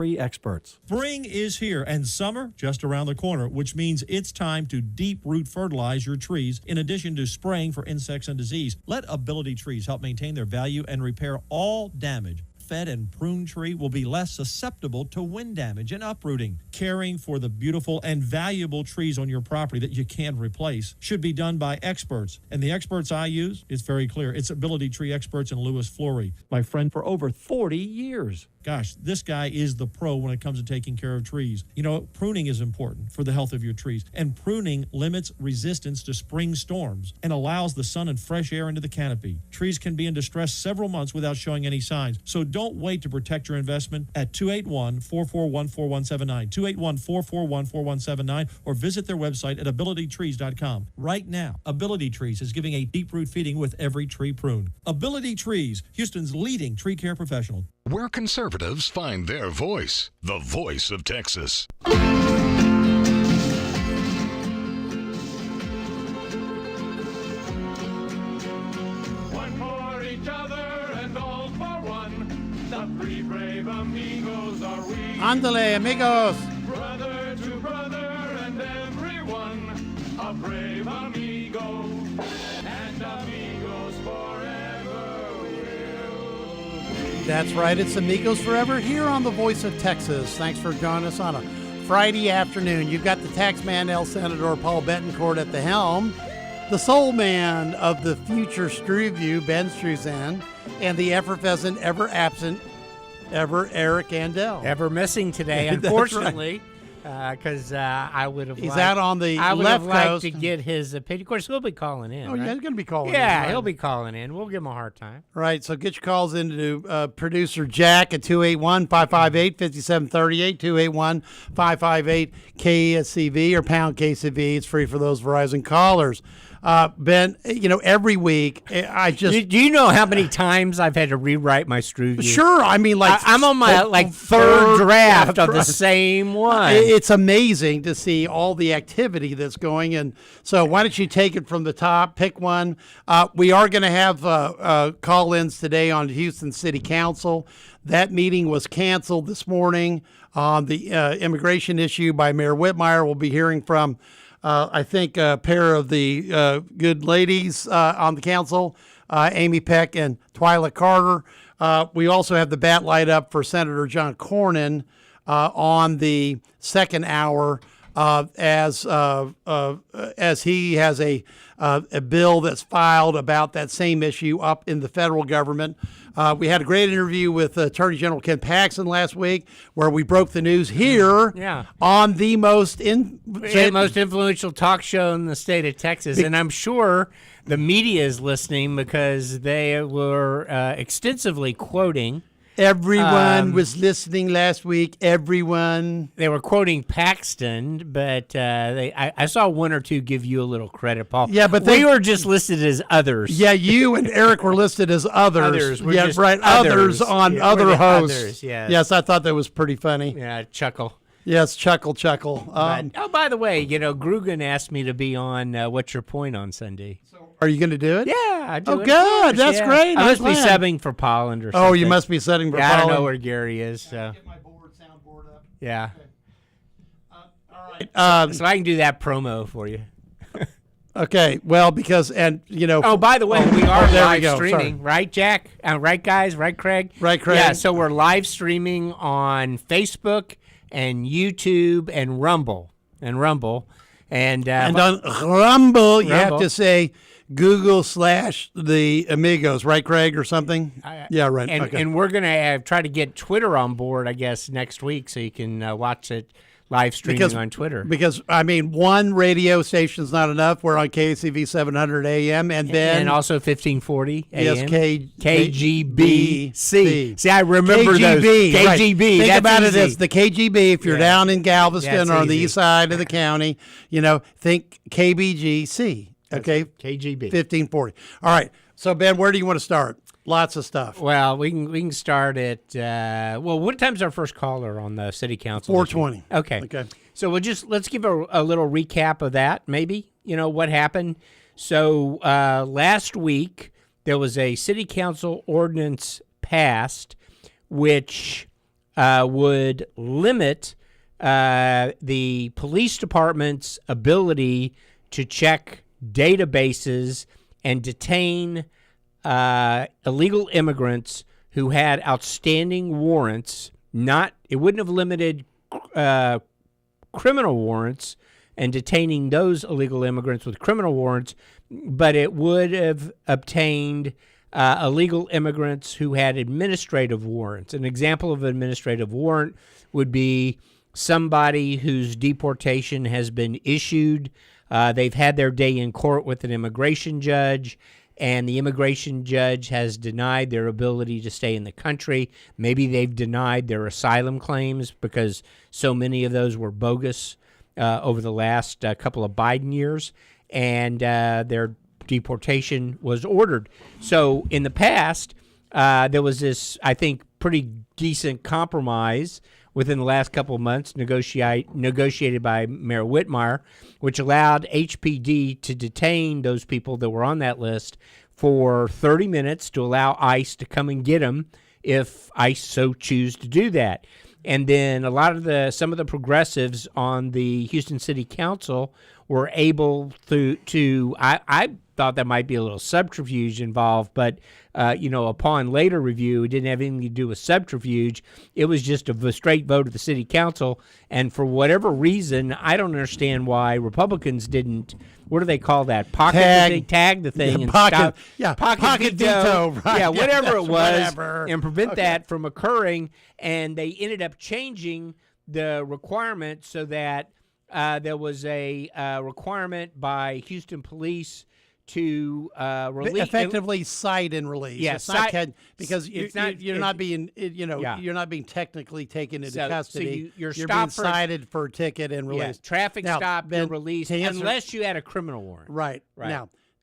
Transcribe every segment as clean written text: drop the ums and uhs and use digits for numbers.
experts. Spring is here and summer just around the corner, which means it's time to deep root fertilize your trees in addition to spraying for insects and disease. Let Ability Trees help maintain their value and repair all damage. Fed and prune tree will be less susceptible to wind damage and uprooting. Caring for the beautiful and valuable trees on your property that you can't replace should be done by experts. And the experts I use, it's very clear. It's Ability Tree Experts in Lewis Flory. My friend for over 40 years. Gosh, this guy is the pro when it comes to taking care of trees. You know, pruning is important for the health of your trees, and pruning limits resistance to spring storms and allows the sun and fresh air into the canopy. Trees can be in distress several months without showing any signs, so don't wait to protect your investment at 281-441-4179, 281-441-4179, or visit their website at abilitytrees.com. Right now, Ability Trees is giving a deep root feeding with every tree pruned. Ability Trees, Houston's leading tree care professional. Where conservatives find their voice, the voice of Texas. One for each other and all for one. The three brave amigos are we. Ándale, amigos. Brother to brother and everyone. A brave amigo. And amigos forever will be. That's right. It's Amigos Forever here on the Voice of Texas. Thanks for joining us on a Friday afternoon. You've got the taxman, El Senador Paul Betancourt at the helm, the soul man of the future Struview, Ben Struzan, and the effervescent, ever absent, ever Eric Andel. Ever missing today, unfortunately, because I would have. He's out on the I would left have liked coast. to get his opinion. Of course, he'll be calling in. Oh, right? yeah, he's going to be calling in. Yeah, right? he'll be calling in. We'll give him a hard time. Right, so get your calls into producer Jack at 281-558-5738, 281-558-KCV or pound KCV. It's free for those Verizon callers. Ben, you know, every week I just... Do you know how many times I've had to rewrite my Struview? Sure, I mean, like... I'm on my third draft of the same one. It's amazing to see all the activity that's going, and so why don't you take it from the top, pick one. We are going to have call-ins today on Houston City Council. That meeting was canceled this morning on the immigration issue by Mayor Whitmire. We'll be hearing from I think a pair of the good ladies on the council, Amy Peck and Twyla Carter. We also have the bat light up for Senator John Cornyn on the second hour as he has a bill that's filed about that same issue up in the federal government. We had a great interview with Attorney General Ken Paxton last week, where we broke the news here on the most influential talk show in the state of Texas. And I'm sure the media is listening because they were extensively quoting. Everyone was listening last week. Everyone. They were quoting Paxton, but I saw one or two give you a little credit, Paul. Yeah, but we were just listed as others. Yeah, you and Eric were listed as others. We're yeah, just right. Others on other hosts. Others, yes. Yes, I thought that was pretty funny. Yeah, chuckle. Yes, chuckle. By the way, Grugan asked me to be on What's Your Point on Sunday. Are you going to do it? Yeah, I do. Oh, good. That's great. I must be subbing for Polland or something. Oh, you must be setting for Polland. I don't know where Gary is. So. Get my soundboard up. Yeah. Okay. All right. So I can do that promo for you. Okay. Well, because Oh, by the way, we are live streaming, Sorry. right, Jack? Right, guys? Right, Craig? Right, Craig. Yeah. So we're live streaming on Facebook and YouTube and Rumble and on Rumble, you have to say Google/the Amigos, right, Craig, or something? Yeah, right. And we're going to try to get Twitter on board, I guess, next week so you can watch it live streaming on Twitter. Because, I mean, one radio station's not enough. We're on KCV 700 AM and then... And also 1540 AM. Yes, KGBC. See, I remember those. KGB. Right. KGB. Think about easy. it as the KGB. If you're down in Galveston or on the east side of the county, think KBGC. Okay? KGB. 1540. All right. So, Ben, where do you want to start? Lots of stuff. Well, we can start at what time's our first caller on the city council? 4:20. Okay. So let's give a little recap of that. Maybe what happened. So last week there was a city council ordinance passed, which would limit the police department's ability to check databases and detain illegal immigrants who had outstanding warrants. It wouldn't have limited criminal warrants and detaining those illegal immigrants with criminal warrants, but it would have obtained illegal immigrants who had administrative warrants. An example of an administrative warrant would be somebody whose deportation has been issued. They've had their day in court with an immigration judge, and the immigration judge has denied their ability to stay in the country. Maybe they've denied their asylum claims because so many of those were bogus over the last couple of Biden years, and their deportation was ordered. So in the past, there was this, I think, pretty decent compromise within the last couple of months negotiated by Mayor Whitmire, which allowed HPD to detain those people that were on that list for 30 minutes to allow ICE to come and get them if ICE so choose to do that. And then some of the progressives on the Houston City Council were able to I thought there might be a little subterfuge involved, but upon later review, it didn't have anything to do with subterfuge. It was just a straight vote of the city council, and for whatever reason, I don't understand why Republicans didn't. What do they call that? Tag the thing, and pocket veto, right? Yeah, whatever it was, whatever. and prevent that from occurring. And they ended up changing the requirement so that there was a requirement by Houston police to release effectively cite and release. Yes, because you're not being you're not being technically taken into custody. So you're being cited for a ticket and released. Traffic stop, Ben, you're released unless you had a criminal warrant. Right.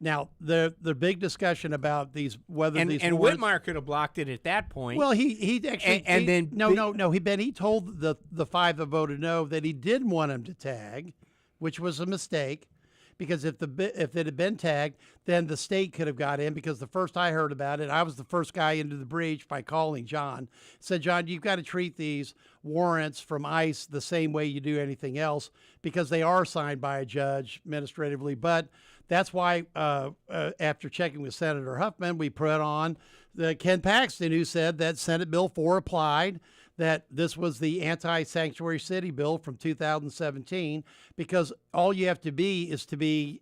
Now the big discussion about these whether these and warrants, Whitmire could have blocked it at that point. Well, he actually he told the five that voted no that he did want him to tag, which was a mistake. Because if it had been tagged, then the state could have got in. Because the first I heard about it, I was the first guy into the breach by calling John. Said, John, you've got to treat these warrants from ICE the same way you do anything else because they are signed by a judge administratively. But that's why after checking with Senator Huffman, we put on Ken Paxton, who said that Senate Bill 4 applied, that this was the anti-sanctuary city bill from 2017, because all you have to be is to be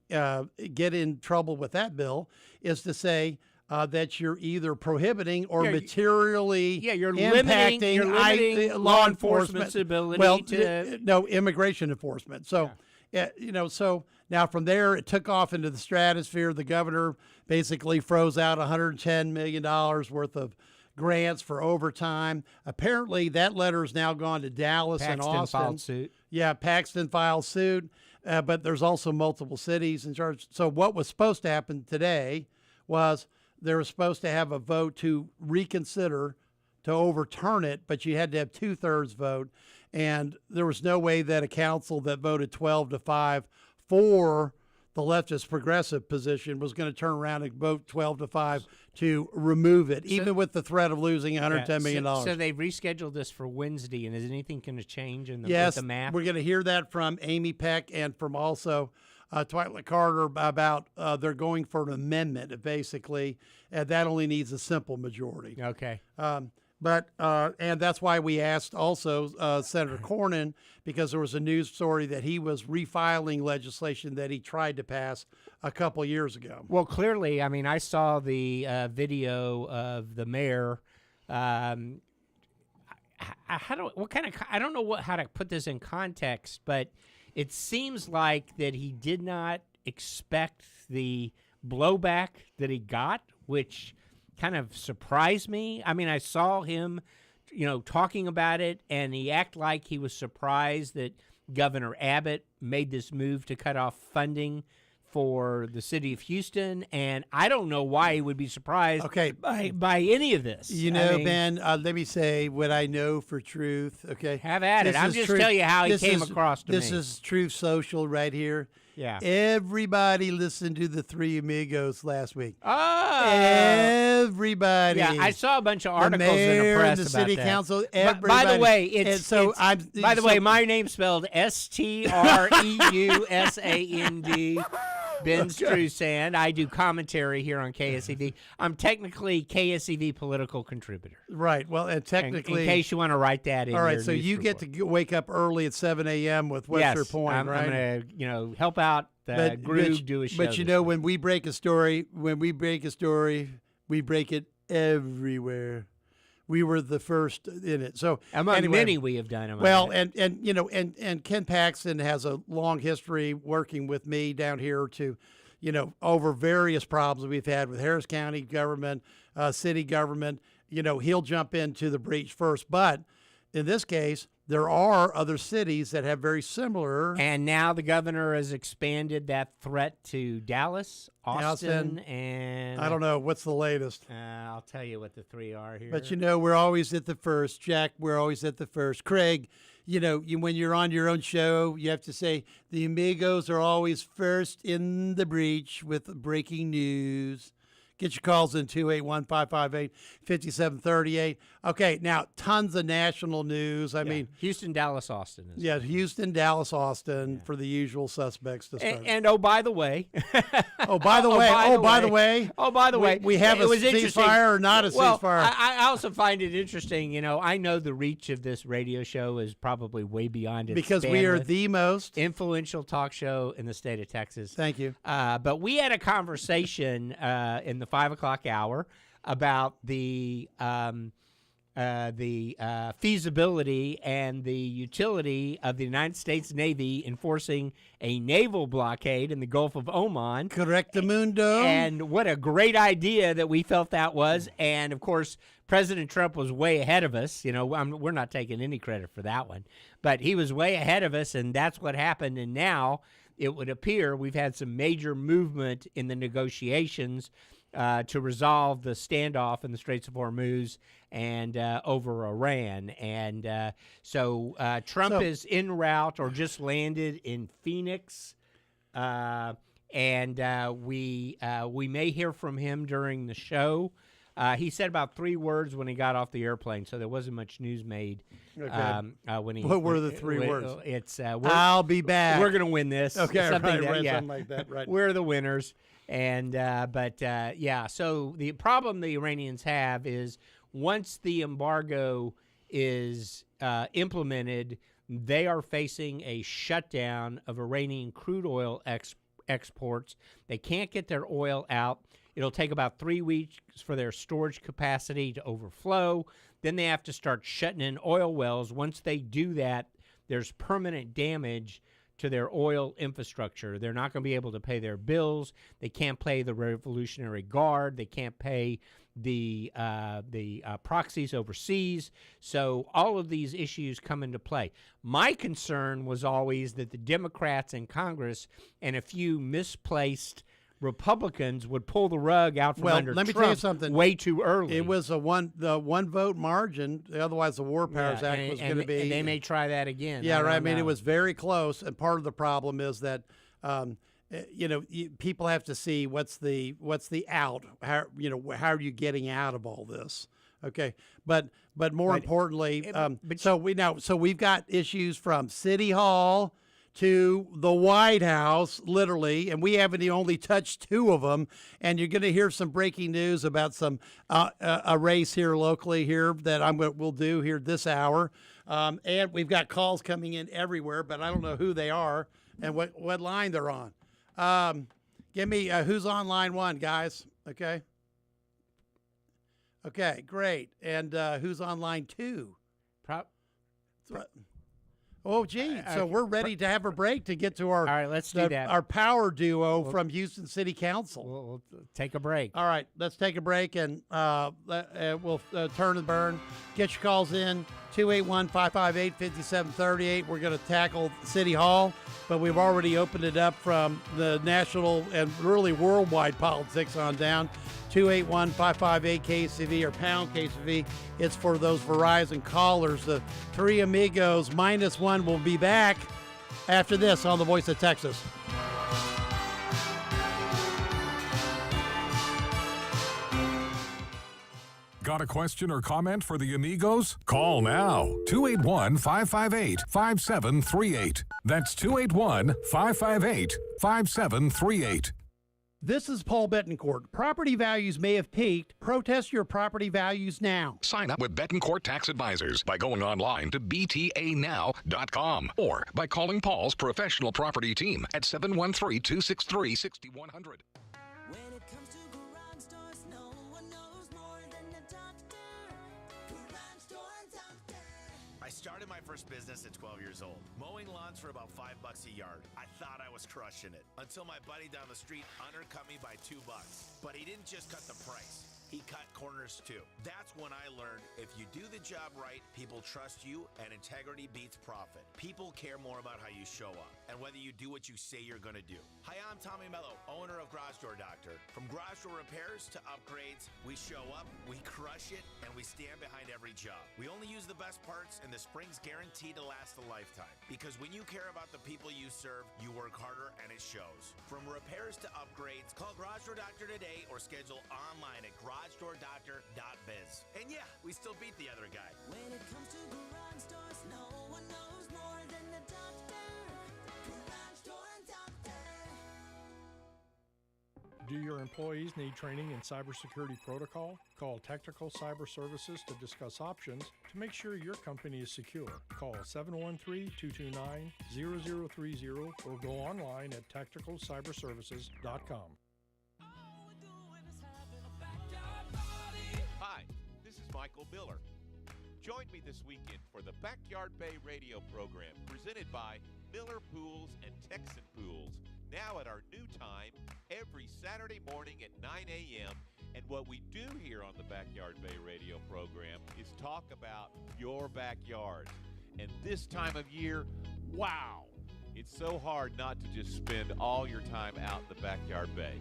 get in trouble with that bill is to say that you're either prohibiting or materially you're impacting limiting law enforcement's ability no immigration enforcement. So so now from there it took off into the stratosphere. The governor basically froze out $110 million worth of grants for overtime. Apparently, that letter has now gone to Dallas and Austin. Paxton filed suit. Yeah, Paxton filed suit, but there's also multiple cities in charge. So what was supposed to happen today was they were supposed to have a vote to reconsider, to overturn it, but you had to have 2/3 vote, and there was no way that a council that voted 12-5 for the leftist progressive position was going to turn around and vote 12-5 to remove it, even with the threat of losing $110 million. So they've rescheduled this for Wednesday, and is anything going to change in the, with the math? We're going to hear that from Amy Peck and from also Twilight Carter about they're going for an amendment, basically, and that only needs a simple majority. Okay. But and that's why we asked also Senator Cornyn, because there was a news story that he was refiling legislation that he tried to pass a couple years ago. Well, clearly, I mean, I saw the video of the mayor. I don't know how to put this in context, but it seems like that he did not expect the blowback that he got, which kind of surprised me. I mean, I saw him, talking about it, and he acted like he was surprised that Governor Abbott made this move to cut off funding for the city of Houston, and I don't know why he would be surprised by any of this. Ben, let me say what I know for truth, okay? Have at it. I'm just telling you how he came across to me. This is Truth Social right here. Yeah. Everybody listened to the Three Amigos last week. Oh. Everybody. Yeah, I saw a bunch of articles the mayor in the press and the about city that. council. By Everybody. the way, by the way, my name's spelled Streusand. Ben Streusand. I do commentary here on KSEV. I'm technically KSEV political contributor. Right. Well, and technically, in case you want to write that in. All right. your So news you report. get to wake up early at 7 a.m. with Webster Yes, Point, I'm right? going to, help out Groove do a show. But you know, when we break a story, we break it everywhere. We were the first in it. So among anyway, many we have done. Well, and Ken Paxton has a long history working with me down here to, over various problems we've had with Harris County government, city government. He'll jump into the breach first, but in this case, there are other cities that have very similar. And now the governor has expanded that threat to Dallas, Austin, and I don't know what's the latest. I'll tell you what the three are here. But we're always at the first. Jack, we're always at the first. Craig, when you're on your own show, you have to say the Amigos are always first in the breach with breaking news. Get your calls in 281-558-5738. Okay, now tons of national news. I mean, Houston, Dallas, Austin. Houston, Dallas, Austin for the usual suspects to start. And oh, by the way. By the way. We have a ceasefire or not a ceasefire? I also find it interesting. I know the reach of this radio show is probably way beyond its because we are the most influential talk show in the state of Texas. Thank you. But we had a conversation in the 5 o'clock hour about the feasibility and the utility of the United States Navy enforcing a naval blockade in the Gulf of Oman. Correctamundo. And what a great idea that we felt that was. And, of course, President Trump was way ahead of us. We're not taking any credit for that one. But he was way ahead of us, and that's what happened. And now it would appear we've had some major movement in the negotiations to resolve the standoff in the Straits of Hormuz and over Iran. And so Trump is en route or just landed in Phoenix. And we may hear from him during the show. He said about 3 words when he got off the airplane, so there wasn't much news made. Okay. What were the 3 words? It's I'll be back. We're going to win this. Okay, something something like that. Right. We're the winners. And so the problem the Iranians have is once the embargo is implemented, they are facing a shutdown of Iranian crude oil exports. They can't get their oil out. It'll take about 3 weeks for their storage capacity to overflow. Then they have to start shutting in oil wells. Once they do that, there's permanent damage to their oil infrastructure. They're not going to be able to pay their bills. They can't pay the Revolutionary Guard. They can't pay the proxies overseas. So all of these issues come into play. My concern was always that the Democrats in Congress and a few misplaced Republicans would pull the rug out from under let me Trump tell you something. way too early. It was the one vote margin. Otherwise, the War Powers Act was going to be. And they may try that again. Yeah, right. I mean, it was very close. And part of the problem is that, people have to see what's the out. How are you getting out of all this? Okay, but more importantly, so we've got issues from City Hall to the White House, literally, and we haven't even only touched 2 of them. And you're going to hear some breaking news about some a race here locally here that we'll do here this hour. And we've got calls coming in everywhere, but I don't know who they are and what line they're on. Give me who's on line 1, guys. Okay. Okay, great. And who's on line 2? Oh, gee. So we're ready to have a break to get to our all right, let's do that. Our power duo from Houston City Council. We'll take a break. All right, let's take a break, and we'll turn and burn. Get your calls in, 281-558-5738. We're going to tackle City Hall, but we've already opened it up from the national and really worldwide politics on down. 281-558-KCV or pound KCV. It's for those Verizon callers. The Three Amigos -1 will be back after this on The Voice of Texas. Got a question or comment for the Amigos? Call now. 281-558-5738. That's 281-558-5738. This is Paul Bettencourt. Property values may have peaked. Protest your property values now. Sign up with Betancourt Tax Advisors by going online to btanow.com or by calling Paul's professional property team at 713-263-6100. When it comes to garage doors, no one knows more than the doctor. Garage door doctor. I started my first business at 12 years old, mowing lawns for about $5 a yard. I thought I was crushing it until my buddy down the street undercut me by $2. But he didn't just cut the price. He cut corners too. That's when I learned if you do the job right, people trust you and integrity beats profit. People care more about how you show up and whether you do what you say you're going to do. Hi, I'm Tommy Mello, owner of Garage Door Doctor. From garage door repairs to upgrades, we show up, we crush it, and we stand behind every job. We only use the best parts and the spring's guaranteed to last a lifetime. Because when you care about the people you serve, you work harder and it shows. From repairs to upgrades, call Garage Door Doctor today or schedule online at garagedoordoctor.biz. And yeah, we still beat the other guy. When it comes to garage doors, no one knows more than the doctor. Garage door doctor. Do your employees need training in cybersecurity protocol? Call Technical Cyber Services to discuss options to make sure your company is secure. Call 713-229-0030 or go online at tacticalcyberservices.com. Hi, this is Michael Miller. Join me this weekend for the Backyard Bay radio program presented by Miller Pools and Texan Pools, now at our new time every Saturday morning at 9 a.m. And what we do here on the Backyard Bay radio program is talk about your backyard. And this time of year, wow, it's so hard not to just spend all your time out in the Backyard Bay.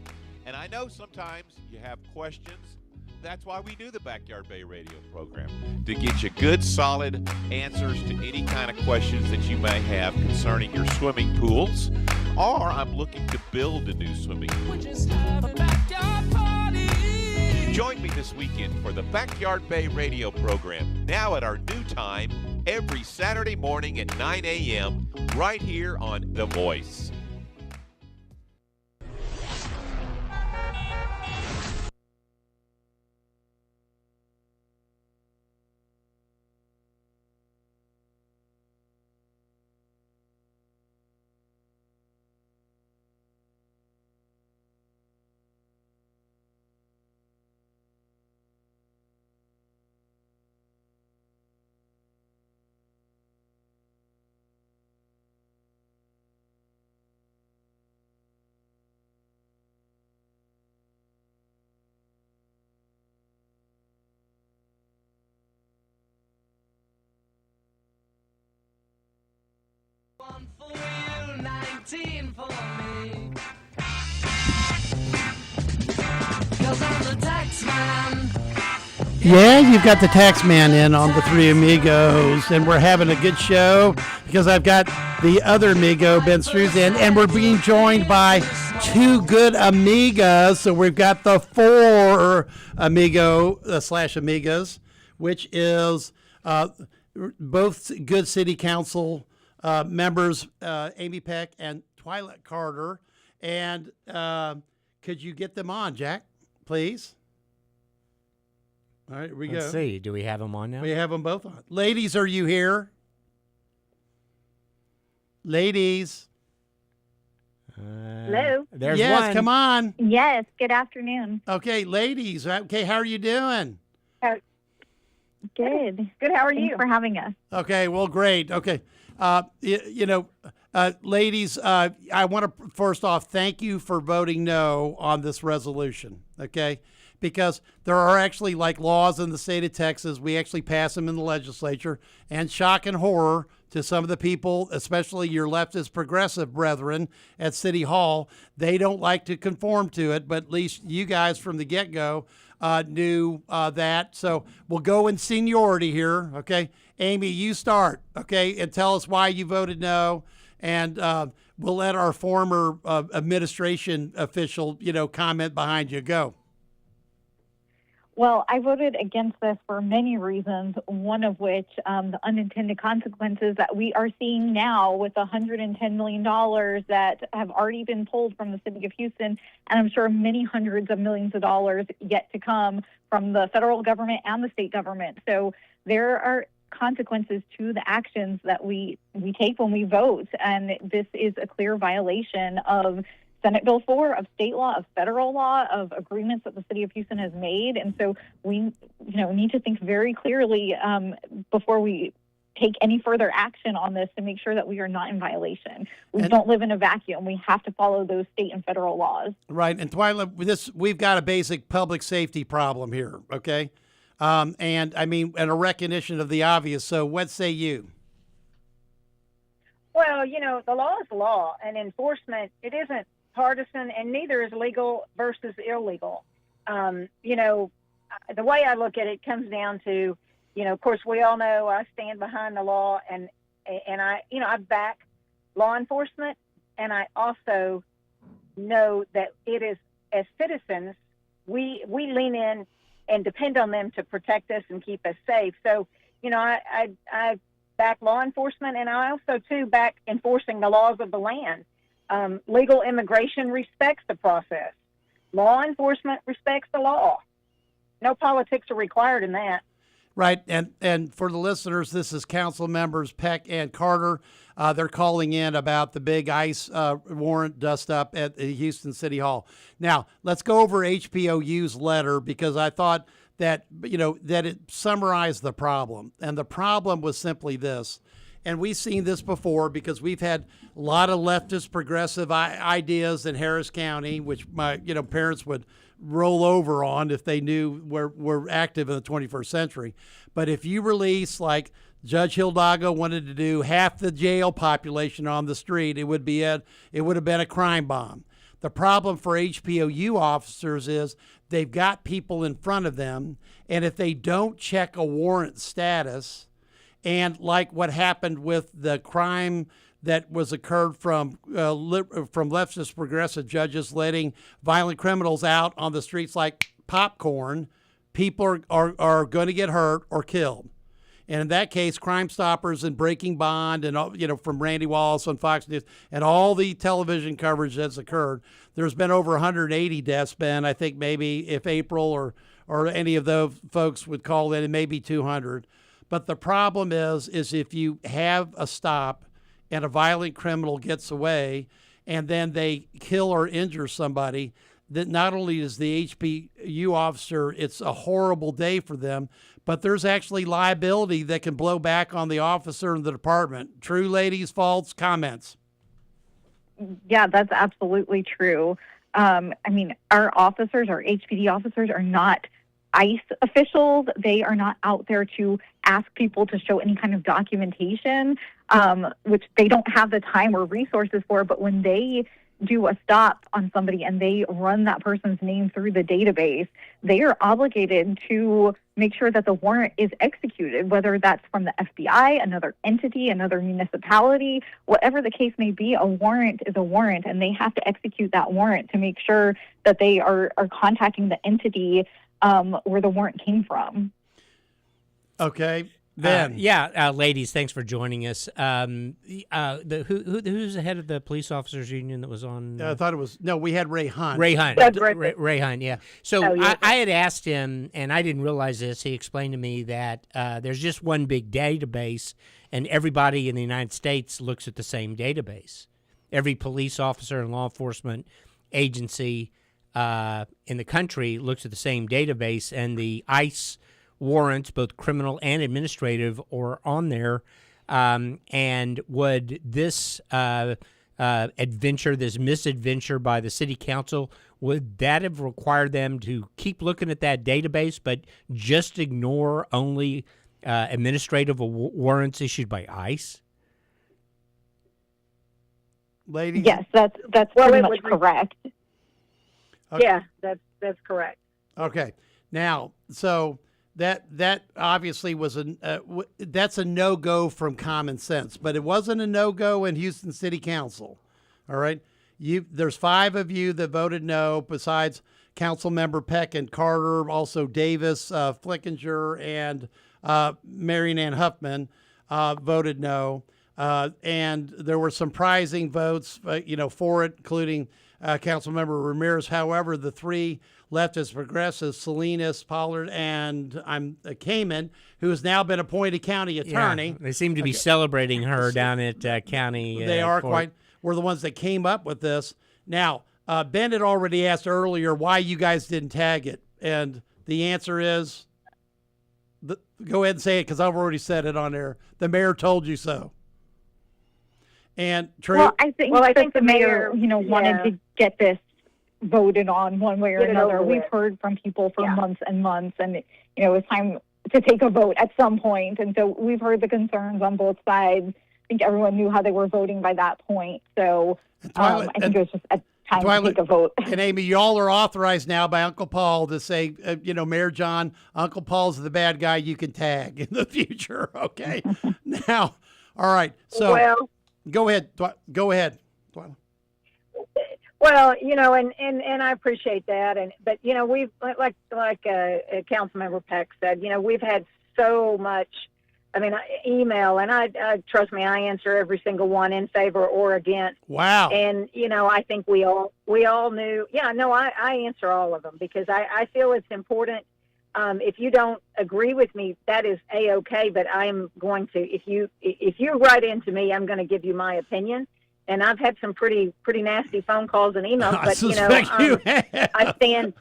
And I know sometimes you have questions. That's why we do the Backyard Bay radio program, to get you good, solid answers to any kind of questions that you may have concerning your swimming pools, or I'm looking to build a new swimming pool. Just have a backyard party. Join me this weekend for the Backyard Bay radio program, now at our new time, every Saturday morning at 9 a.m., right here on The Voice. One for you, 19 for me. 'Cause I'm the tax man. Yeah, you've got the tax man in on the Three Amigos, and we're having a good show because I've got the other amigo, Ben Strews, in, and we're being joined by two good amigas. So we've got the four amigo slash amigas, which is both good city council members, Amy Peck and Twilit Carter. And could you get them on, Jack, please? All right, here we go. Let's see. Do we have them on now? We have them both on. Ladies, are you here? Ladies. Hello. There's yes, one. come on. Yes, good afternoon. Okay, ladies. Okay, how are you doing? Good. Good, how are you? Thanks for having us. Okay, well, great. Okay. Ladies, I want to first off thank you for voting no on this resolution, okay? Because there are actually like laws in the state of Texas. We actually pass them in the legislature, and shock and horror to some of the people, especially your leftist progressive brethren at City Hall, they don't like to conform to it, but at least you guys from the get-go knew that. So we'll go in seniority here, okay? Amy, you start, okay, and tell us why you voted no, and we'll let our former administration official, comment behind you. Go. Well, I voted against this for many reasons, one of which the unintended consequences that we are seeing now with $110 million that have already been pulled from the city of Houston, and I'm sure many hundreds of millions of dollars yet to come from the federal government and the state government. So there are consequences to the actions that we take when we vote, and this is a clear violation of Senate Bill 4, of state law, of federal law, of agreements that the city of Houston has made. And so we need to think very clearly before we take any further action on this to make sure that we are not in violation. We don't live in a vacuum. We have to follow those state and federal laws. Right. And Twyla, we've got a basic public safety problem here, okay? And a recognition of the obvious. So what say you? Well, the law is law, and enforcement, it isn't partisan, and neither is legal versus illegal. The way I look at it comes down to, of course, we all know I stand behind the law, and I back law enforcement, and I also know that it is, as citizens, we lean in and depend on them to protect us and keep us safe. So, I back law enforcement, and I also too back enforcing the laws of the land. Legal immigration respects the process. Law enforcement respects the law. No politics are required in that. Right, and for the listeners, this is Council Members Peck and Carter. They're calling in about the big ICE warrant dust up at the Houston City Hall. Now, let's go over HPOU's letter, because I thought that it summarized the problem, and the problem was simply this. And we've seen this before because we've had a lot of leftist progressive ideas in Harris County, which my parents would roll over on if they knew we're active in the 21st century. But if you release, like Judge Hidalgo wanted to do, half the jail population on the street, it would have been a crime bomb. The problem for HPOU officers is they've got people in front of them, and if they don't check a warrant status, and like what happened with the crime that was occurred from leftist progressive judges letting violent criminals out on the streets like popcorn, people are going to get hurt or killed. And in that case, Crime Stoppers and Breaking Bond and, from Randy Wallace on Fox News and all the television coverage that's occurred, there's been over 180 deaths, Ben. I think maybe if April or any of those folks would call in, it may be 200. But the problem is if you have a stop and a violent criminal gets away and then they kill or injure somebody, that not only is the HPU officer, it's a horrible day for them, but there's actually liability that can blow back on the officer and the department. True, ladies, false, comments? Yeah, that's absolutely true. Our officers, our HPD officers, are not ICE officials. They are not out there to ask people to show any kind of documentation, which they don't have the time or resources for. But when they do a stop on somebody and they run that person's name through the database, they are obligated to make sure that the warrant is executed, whether that's from the FBI, another entity, another municipality, whatever the case may be. A warrant is a warrant, and they have to execute that warrant to make sure that they are contacting the entity where the warrant came from. Okay. Ben. Ladies, thanks for joining us. Who's the head of the police officers union that was on? I thought it was, we had Ray Hunt. Ray Hunt, yeah. So I had asked him, and I didn't realize this. He explained to me that there's just one big database, and everybody in the United States looks at the same database. Every police officer and law enforcement agency in the country looks at the same database, and the ICE warrants, both criminal and administrative, are on there. And would this misadventure by the city council, would that have required them to keep looking at that database but just ignore only administrative warrants issued by ICE? Ladies? Yes, that's pretty much correct. Okay. Yeah, that's correct. Okay. Now, so that obviously was that's a no-go from common sense, but it wasn't a no-go in Houston City Council. All right, there's 5 of you that voted no, besides Councilmember Peck and Carter, also Davis, Flickinger, and Marion Ann Huffman voted no. And there were some surprising votes, for it, including Councilmember Ramirez. However, the three leftist progressives, Salinas, Pollard, and Kamen, who has now been appointed county attorney. Yeah, they seem to be celebrating her down at county. They are court. were the ones that came up with this. Now, Ben had already asked earlier why you guys didn't tag it. And the answer is, go ahead and say it because I've already said it on there. The mayor told you so. And True. Well, I think the mayor, wanted to get this voted on one way or another. We've heard from people for months and months, and it's time to take a vote at some point. And so we've heard the concerns on both sides. I think everyone knew how they were voting by that point. So I think it was just a time to take a vote. And Amy, y'all are authorized now by Uncle Paul to say, Mayor John, Uncle Paul's the bad guy you can tag in the future. Okay. Now, all right. So go ahead. Go ahead. Well, and I appreciate that. But we've, like Councilmember Peck said, we've had so much, email, and I trust me, I answer every single one in favor or against. Wow. And, I think we all knew. Yeah, no, I answer all of them because I feel it's important. If you don't agree with me, that is A-okay, but I am going to, if you write into me, I'm going to give you my opinion. And I've had some pretty nasty phone calls and emails, but I stand.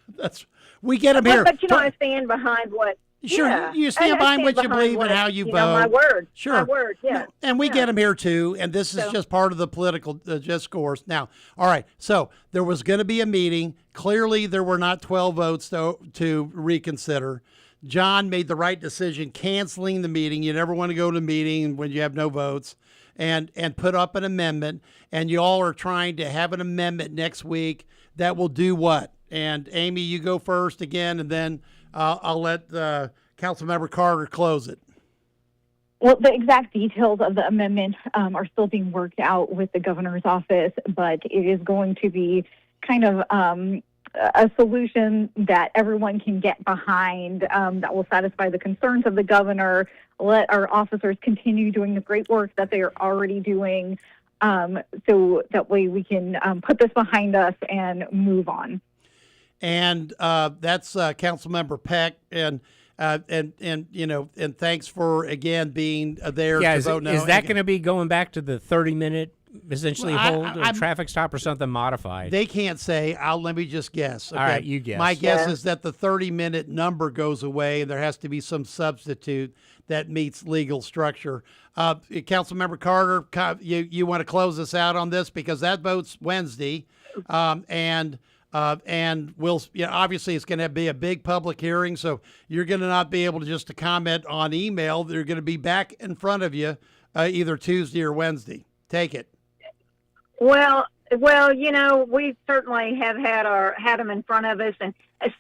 We get them here. But I stand behind what. Sure, yeah, you stand behind what you believe and how you vote. My word. Sure. My word, yeah. No, and we get them here too, and this is just part of the political discourse. Now, all right, so there was going to be a meeting. Clearly, there were not 12 votes to reconsider. John made the right decision canceling the meeting. You never want to go to a meeting when you have no votes. And put up an amendment, and you all are trying to have an amendment next week that will do what? And Amy, you go first again, and then I'll let Councilmember Carter close it. Well, the exact details of the amendment are still being worked out with the governor's office, but it is going to be kind of a solution that everyone can get behind that will satisfy the concerns of the governor, let our officers continue doing the great work that they are already doing, so that way we can put this behind us and move on. And that's Councilmember Peck, and thanks for again being there to vote no. Is that going to be going back to the 30-minute essentially hold a traffic stop or something modified? They can't say. Let me just guess. Okay? All right, you guess. My guess is that the 30-minute number goes away, and there has to be some substitute that meets legal structure. Councilmember Carter, you want to close us out on this because that vote's Wednesday, and we'll obviously it's going to be a big public hearing, so you're going to not be able to just comment on email. They're going to be back in front of you either Tuesday or Wednesday. Take it. Well, we certainly have had them in front of us, and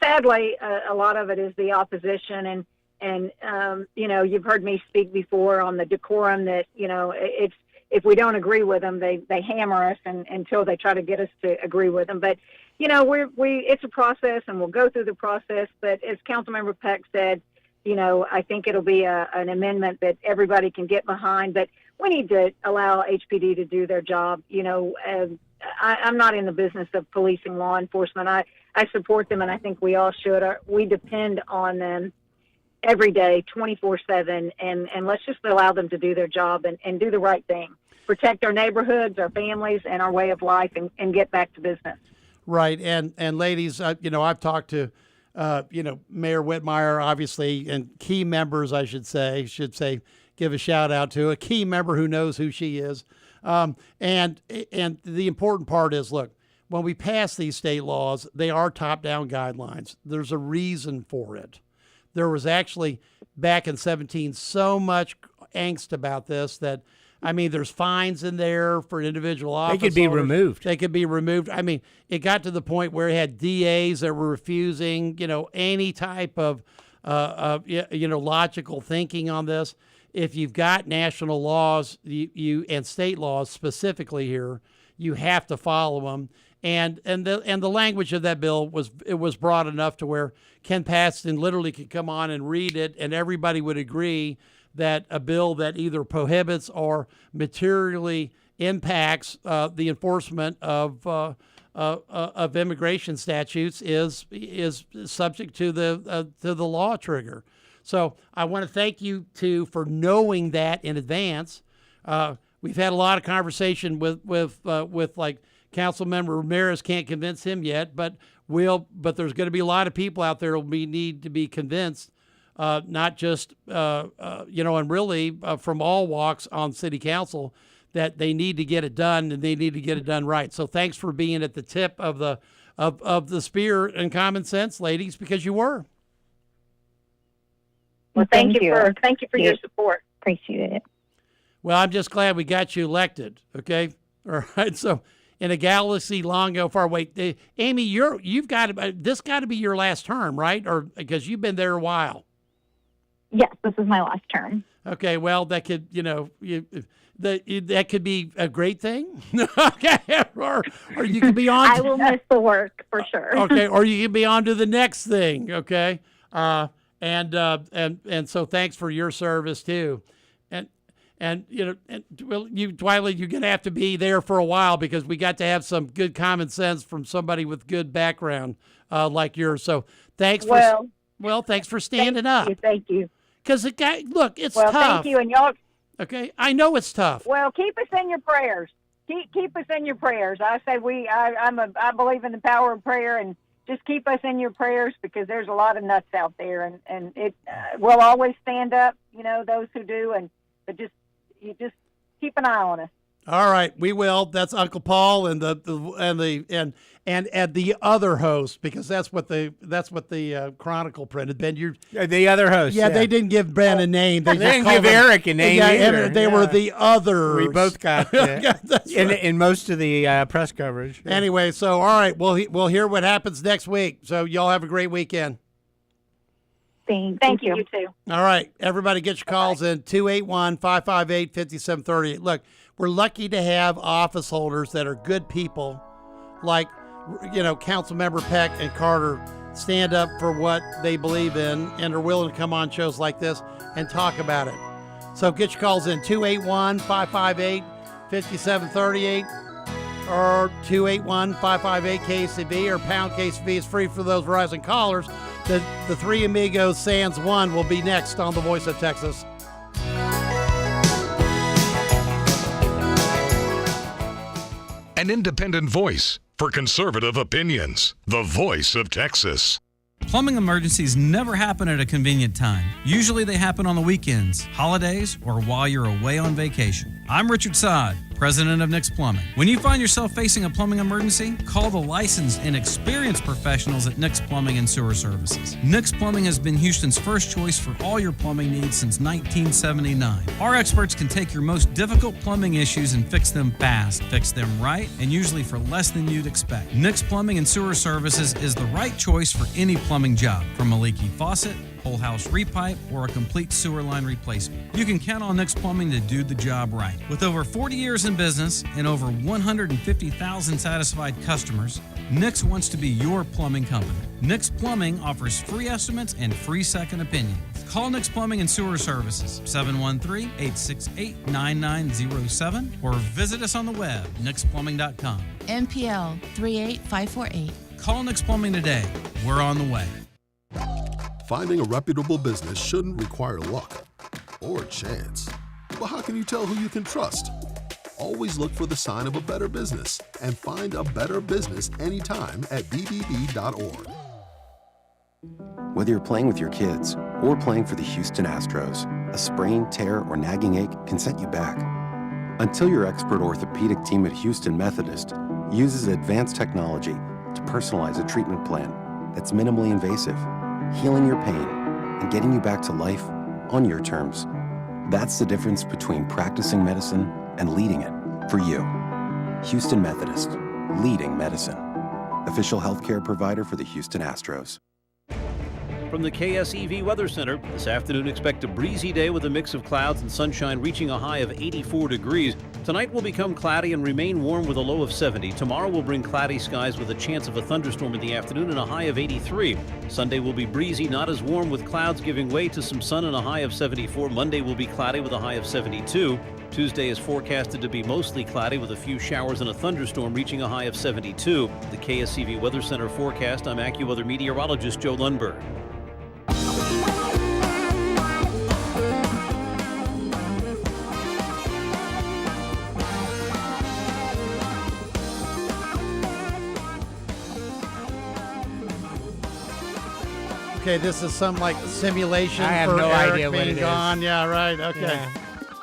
sadly, a lot of it is the opposition, and you've heard me speak before on the decorum that it's if we don't agree with them, they hammer us until they try to get us to agree with them. But it's a process, and we'll go through the process. But as Councilmember Peck said, I think it'll be an amendment that everybody can get behind. But we need to allow HPD to do their job. I'm not in the business of policing law enforcement. I support them, and I think we all should. We depend on them every day, 24/7, and let's just allow them to do their job and do the right thing. Protect our neighborhoods, our families, and our way of life, and get back to business. Right, and ladies, I've talked to, Mayor Whitmire, obviously, and key members, I should say, give a shout out to a key member who knows who she is. And the important part is, look, when we pass these state laws, they are top-down guidelines. There's a reason for it. There was actually, back in 2017, so much angst about this that, there's fines in there for individual officers. They could be removed. They could be removed. It got to the point where it had DAs that were refusing, any type of, logical thinking on this. If you've got national laws, you and state laws specifically here, you have to follow them. And the language of that bill was broad enough to where Ken Paxton literally could come on and read it, and everybody would agree that a bill that either prohibits or materially impacts the enforcement of immigration statutes is subject to the law trigger. So I want to thank you two for knowing that in advance. We've had a lot of conversation with like Councilmember Ramirez. Can't convince him yet, but there's going to be a lot of people out there who need to be convinced, not just and really from all walks on City Council, that they need to get it done and they need to get it done right. So thanks for being at the tip of the spear and common sense, ladies, because you were. Well, thank you for your support. Appreciate it. Well, I'm just glad we got you elected. Okay, all right. So, in a galaxy long ago, far away, Amy, this got to be your last term, right? Or because you've been there a while. Yes, this is my last term. Okay, well, that could that could be a great thing. Okay, or you could be on. I will miss the work for sure. Okay, or you can be on to the next thing. Okay, and so thanks for your service too. And Twyla, you're going to have to be there for a while because we got to have some good common sense from somebody with good background like yours. So thanks for standing up. Thank you. Because it's tough. Well, thank you, and y'all. Okay, I know it's tough. Well, keep us in your prayers. Keep us in your prayers. I say I believe in the power of prayer, and just keep us in your prayers because there's a lot of nuts out there, and it we'll always stand up. Those who do, but just keep an eye on us. All right, we will. That's Uncle Paul and the other host, because that's what the Chronicle printed. Ben, the other host. Yeah, they didn't give Ben a name. They didn't give Eric a name either. They were the others. We both got in most of the press coverage. Yeah. Anyway, so all right, we'll hear what happens next week. So y'all have a great weekend. Thank you. You too. All right, everybody get your calls in 281-558-5738. Look, we're lucky to have office holders that are good people, like Councilmember Peck and Carter, stand up for what they believe in and are willing to come on shows like this and talk about it. So get your calls in 281-558-5738 or 281-558-KCB or pound KCB is free for those Verizon callers. The Three Amigos Sans One will be next on The Voice of Texas. An independent voice for conservative opinions. The Voice of Texas. Plumbing emergencies never happen at a convenient time. Usually they happen on the weekends, holidays, or while you're away on vacation. I'm Richard Sod, president of Nick's Plumbing. When you find yourself facing a plumbing emergency, call the licensed and experienced professionals at Nick's Plumbing and Sewer Services. Nick's Plumbing has been Houston's first choice for all your plumbing needs since 1979. Our experts can take your most difficult plumbing issues and fix them fast, fix them right, and usually for less than you'd expect. Nick's Plumbing and Sewer Services is the right choice for any plumbing job, from a leaky faucet, whole house repipe, or a complete sewer line replacement. You can count on Nick's Plumbing to do the job right. With over 40 years in business and over 150,000 satisfied customers, Nick's wants to be your plumbing company. Nick's Plumbing offers free estimates and free second opinions. Call Nick's Plumbing and Sewer Services, 713-868-9907, or visit us on the web, nicksplumbing.com. MPL 38548. Call Nick's Plumbing today. We're on the way. Finding a reputable business shouldn't require luck or chance. But how can you tell who you can trust? Always look for the sign of a better business and find a better business anytime at bbb.org. Whether you're playing with your kids or playing for the Houston Astros, a sprain, tear, or nagging ache can set you back. Until your expert orthopedic team at Houston Methodist uses advanced technology to personalize a treatment plan that's minimally invasive, healing your pain, and getting you back to life on your terms. That's the difference between practicing medicine and leading it for you. Houston Methodist, leading medicine. Official healthcare provider for the Houston Astros. From the KSEV Weather Center, this afternoon expect a breezy day with a mix of clouds and sunshine reaching a high of 84 degrees. Tonight will become cloudy and remain warm with a low of 70. Tomorrow will bring cloudy skies with a chance of a thunderstorm in the afternoon and a high of 83. Sunday will be breezy, not as warm, with clouds giving way to some sun and a high of 74. Monday will be cloudy with a high of 72. Tuesday is forecasted to be mostly cloudy with a few showers and a thunderstorm reaching a high of 72. The KSCV Weather Center forecast. I'm AccuWeather meteorologist Joe Lundberg. Okay, this is some like simulation I have for no Eric idea what being it is. gone. Yeah, right. Okay.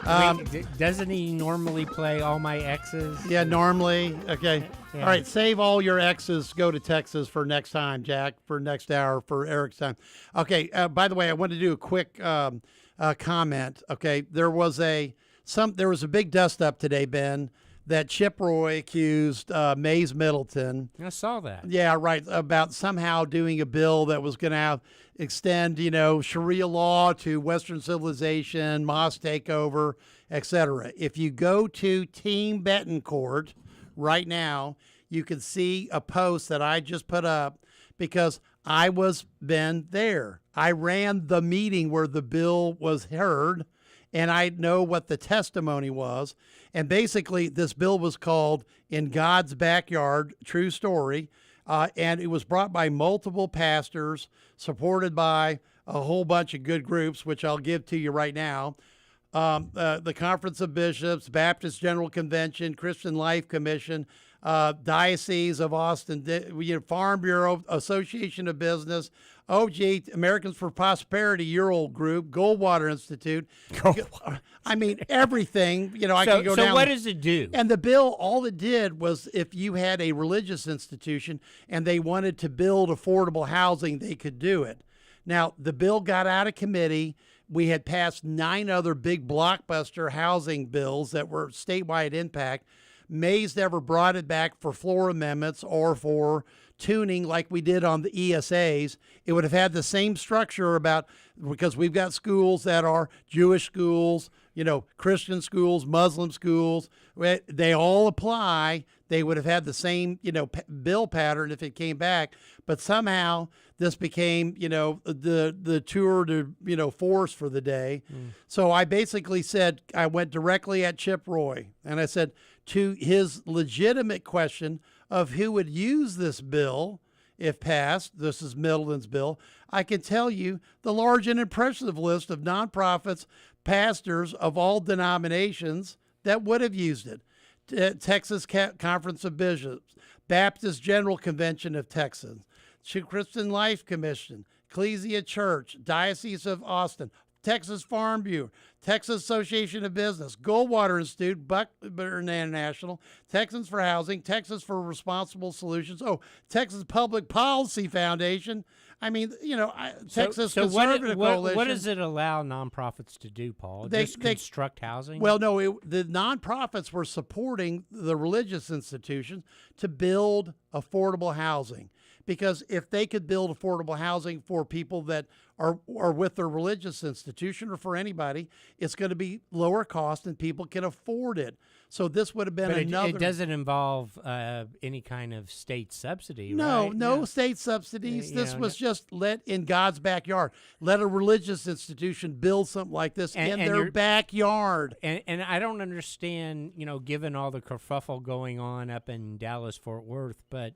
Yeah. Doesn't he normally play All My Exes? Yeah, normally. Okay. Yeah. All right, save all your X's. Go to Texas for next time, Jack, for next hour for Eric's time. Okay, by the way, I want to do a quick comment. Okay, there was a big dust up today, Ben, that Chip Roy accused Mays Middleton. I saw that. Yeah, right, about somehow doing a bill that was going to extend, Sharia law to Western civilization, mosque takeover, etc. If you go to Team Betancourt right now, you can see a post that I just put up because I was been there. I ran the meeting where the bill was heard, and I know what the testimony was. And basically, this bill was called In God's Backyard, True Story, and it was brought by multiple pastors, supported by a whole bunch of good groups, which I'll give to you right now. The Conference of Bishops, Baptist General Convention, Christian Life Commission, Diocese of Austin, Farm Bureau, Association of Business, OG, Americans for Prosperity, your old group, Goldwater Institute. I mean, everything, I could go down. So what does it do? And the bill, all it did was if you had a religious institution and they wanted to build affordable housing, they could do it. Now, the bill got out of committee. We had passed 9 other big blockbuster housing bills that were statewide impact. Mays never brought it back for floor amendments or for tuning like we did on the ESAs. It would have had the same structure because we've got schools that are Jewish schools, Christian schools, Muslim schools. They all apply. They would have had the same, bill pattern if it came back. But somehow this became, the tour de, force for the day. So I basically said, I went directly at Chip Roy, and I said, to his legitimate question of who would use this bill if passed, this is Middleton's bill, I can tell you the large and impressive list of nonprofits, pastors of all denominations that would have used it. Texas Conference of Bishops, Baptist General Convention of Texas, Christian Life Commission, Ecclesia Church, Diocese of Austin, Texas Farm Bureau, Texas Association of Business, Goldwater Institute, Buckner International, Texans for Housing, Texas for Responsible Solutions, Texas Public Policy Foundation. I mean, Texas Conservative Coalition. What does it allow nonprofits to do, Paul? Just construct housing? Well, no, the nonprofits were supporting the religious institutions to build affordable housing. Because if they could build affordable housing for people that are with their religious institution or for anybody, it's going to be lower cost and people can afford it. So this would have been another. It doesn't involve any kind of state subsidy, no, right? No state subsidies. This was just let in God's backyard. Let a religious institution build something like this in their backyard. And I don't understand, given all the kerfuffle going on up in Dallas-Fort Worth, but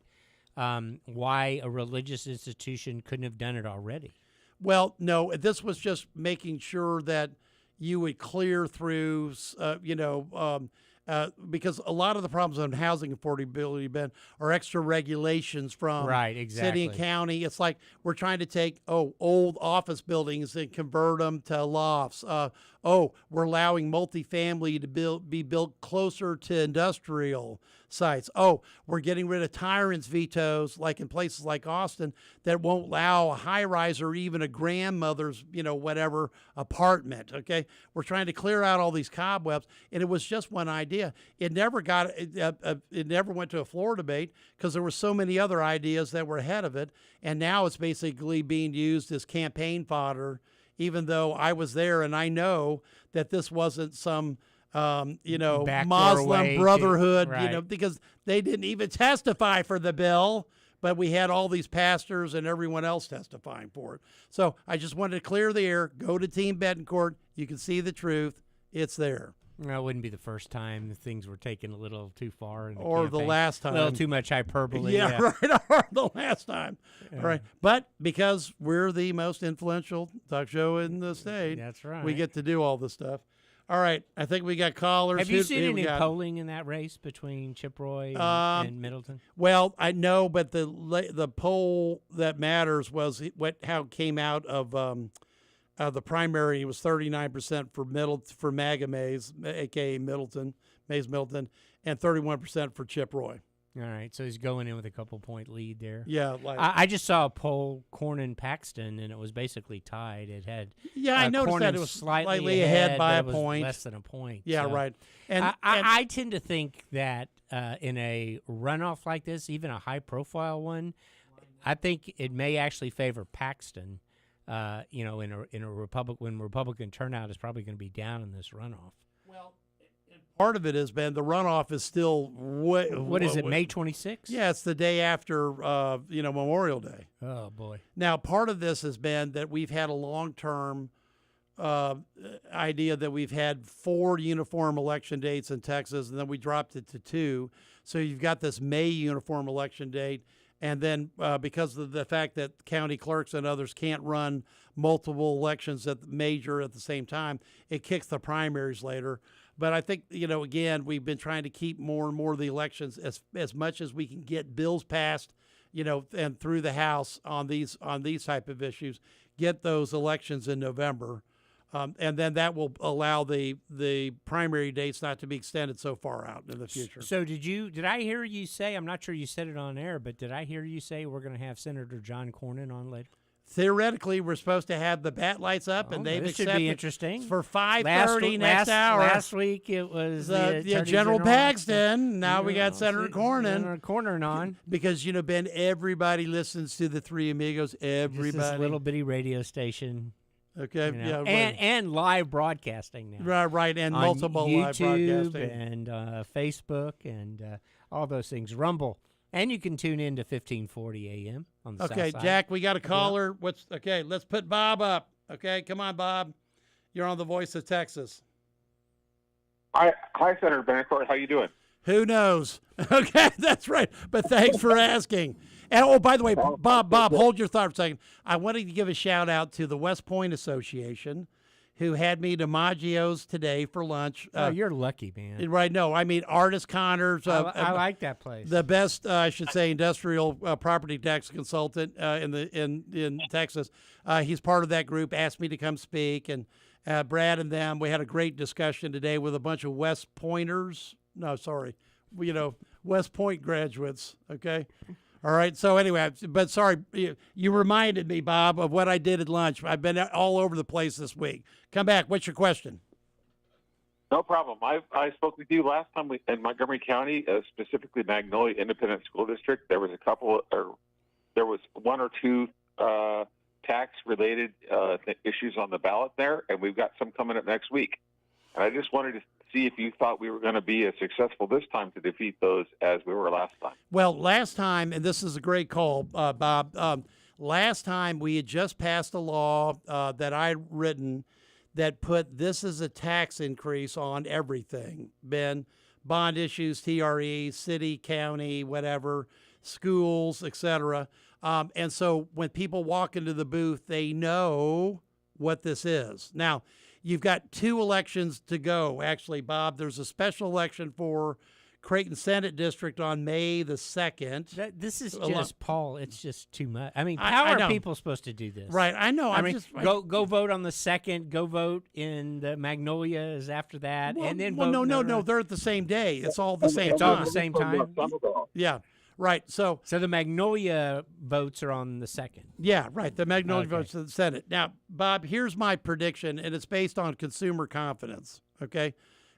why a religious institution couldn't have done it already. Well, no, this was just making sure that you would clear through, because a lot of the problems on housing affordability, Ben, are extra regulations from city and county. It's like we're trying to take old office buildings and convert them to lofts. We're allowing multifamily to be built closer to industrial sites. Oh, we're getting rid of tyrants vetoes, like in places like Austin, that won't allow a high rise or even a grandmother's, whatever apartment. Okay, we're trying to clear out all these cobwebs, and it was just one idea. It never it never went to a floor debate because there were so many other ideas that were ahead of it, and now it's basically being used as campaign fodder. Even though I was there and I know that this wasn't some Muslim Brotherhood, right. because they didn't even testify for the bill, but we had all these pastors and everyone else testifying for it. So I just wanted to clear the air. Go to Team Betancourt. You can see the truth. It's there. Well, it wouldn't be the first time things were taken a little too far. In the or campaign. the last time. A little too much hyperbole. Yeah, right. Or the last time. Yeah. All right. But because we're the most influential talk show in the state, that's right. we get to do all this stuff. All right. I think we got callers. Have you seen any polling in that race between Chip Roy and Middleton? Well, I know, but the poll that matters was how it came out of the primary. It was 39% for MAGA Mays, a.k.a. Mays Middleton, and 31% for Chip Roy. All right, so he's going in with a couple-point lead there. Yeah. I just saw a poll, Cornyn-Paxton, and it was basically tied. It had I noticed Cornyn that it was slightly ahead by but a it was point. less than a point. Yeah, so. right. And I tend to think that in a runoff like this, even a high-profile one, I think it may actually favor Paxton. In a Republican turnout is probably going to be down in this runoff. Well, part of it has been the runoff is still what is it, May 26th? Yeah, it's the day after Memorial Day. Oh boy. Now, part of this has been that we've had a long-term idea that we've had 4 uniform election dates in Texas, and then we dropped it to 2. So you've got this May uniform election date. And then because of the fact that county clerks and others can't run multiple elections at the same time, it kicks the primaries later. But I think, again, we've been trying to keep more and more of the elections as much as we can get bills passed, and through the House on these type of issues, get those elections in November. And then that will allow the primary dates not to be extended so far out in the future. So did I hear you say, I'm not sure you said it on air, but did I hear you say we're going to have Senator John Cornyn on later? Theoretically, we're supposed to have the bat lights up, and they've this should accepted be interesting. for 5:30 next hour. Last week it was General Paxton. Now we got Senator Cornyn. Senator Cornyn on. Because, Ben, everybody listens to the Three Amigos. Everybody. This little bitty radio station. Okay, yeah, right. and live broadcasting now. Right, and on multiple live YouTube broadcasting. and Facebook and all those things. Rumble. And you can tune in to 1540 AM on the south side. Jack, we got a caller. Let's put Bob up. Okay, come on, Bob. You're on the Voice of Texas. Hi, Senator Betancourt. How you doing? Who knows? Okay, that's right. But thanks for asking. And by the way, Bob, hold your thought for a second. I wanted to give a shout out to the West Point Association, who had me to Maggio's today for lunch. You're lucky, man. Right? No, I mean Artist Connors. I like that place. The best, I should say, industrial property tax consultant in Texas. He's part of that group. Asked me to come speak, and Brad and them. We had a great discussion today with a bunch of West Pointers. No, sorry, West Point graduates. Okay. All right. So anyway, but sorry, you reminded me, Bob, of what I did at lunch. I've been all over the place this week. Come back. What's your question? No problem. I spoke with you last time in Montgomery County, specifically Magnolia Independent School District. There was there was 1 or 2 tax-related issues on the ballot there, and we've got some coming up next week. And I just wanted to see if you thought we were going to be as successful this time to defeat those as we were last time. Well, last time, and this is a great call, Bob, last time we had just passed a law that I'd written that put this as a tax increase on everything, Ben, bond issues, TRE, city, county, whatever, schools, etc. And so when people walk into the booth, they know what this is. Now, you've got 2 elections to go. Actually, Bob, there's a special election for Creighton Senate District on May the 2nd. This is just, Paul, it's just too much. I mean, I how are know. people supposed to do this? Right, I know. I I'm mean, just go vote on the 2nd. Go vote in the Magnolias after that, and then vote. No. They're at the same day. It's all the same It's time. all the same time. Yeah, right. So the Magnolia votes are on the 2nd. Yeah, right. The Magnolia votes to the Senate. Now, Bob, here's my prediction, and it's based on consumer confidence. Okay.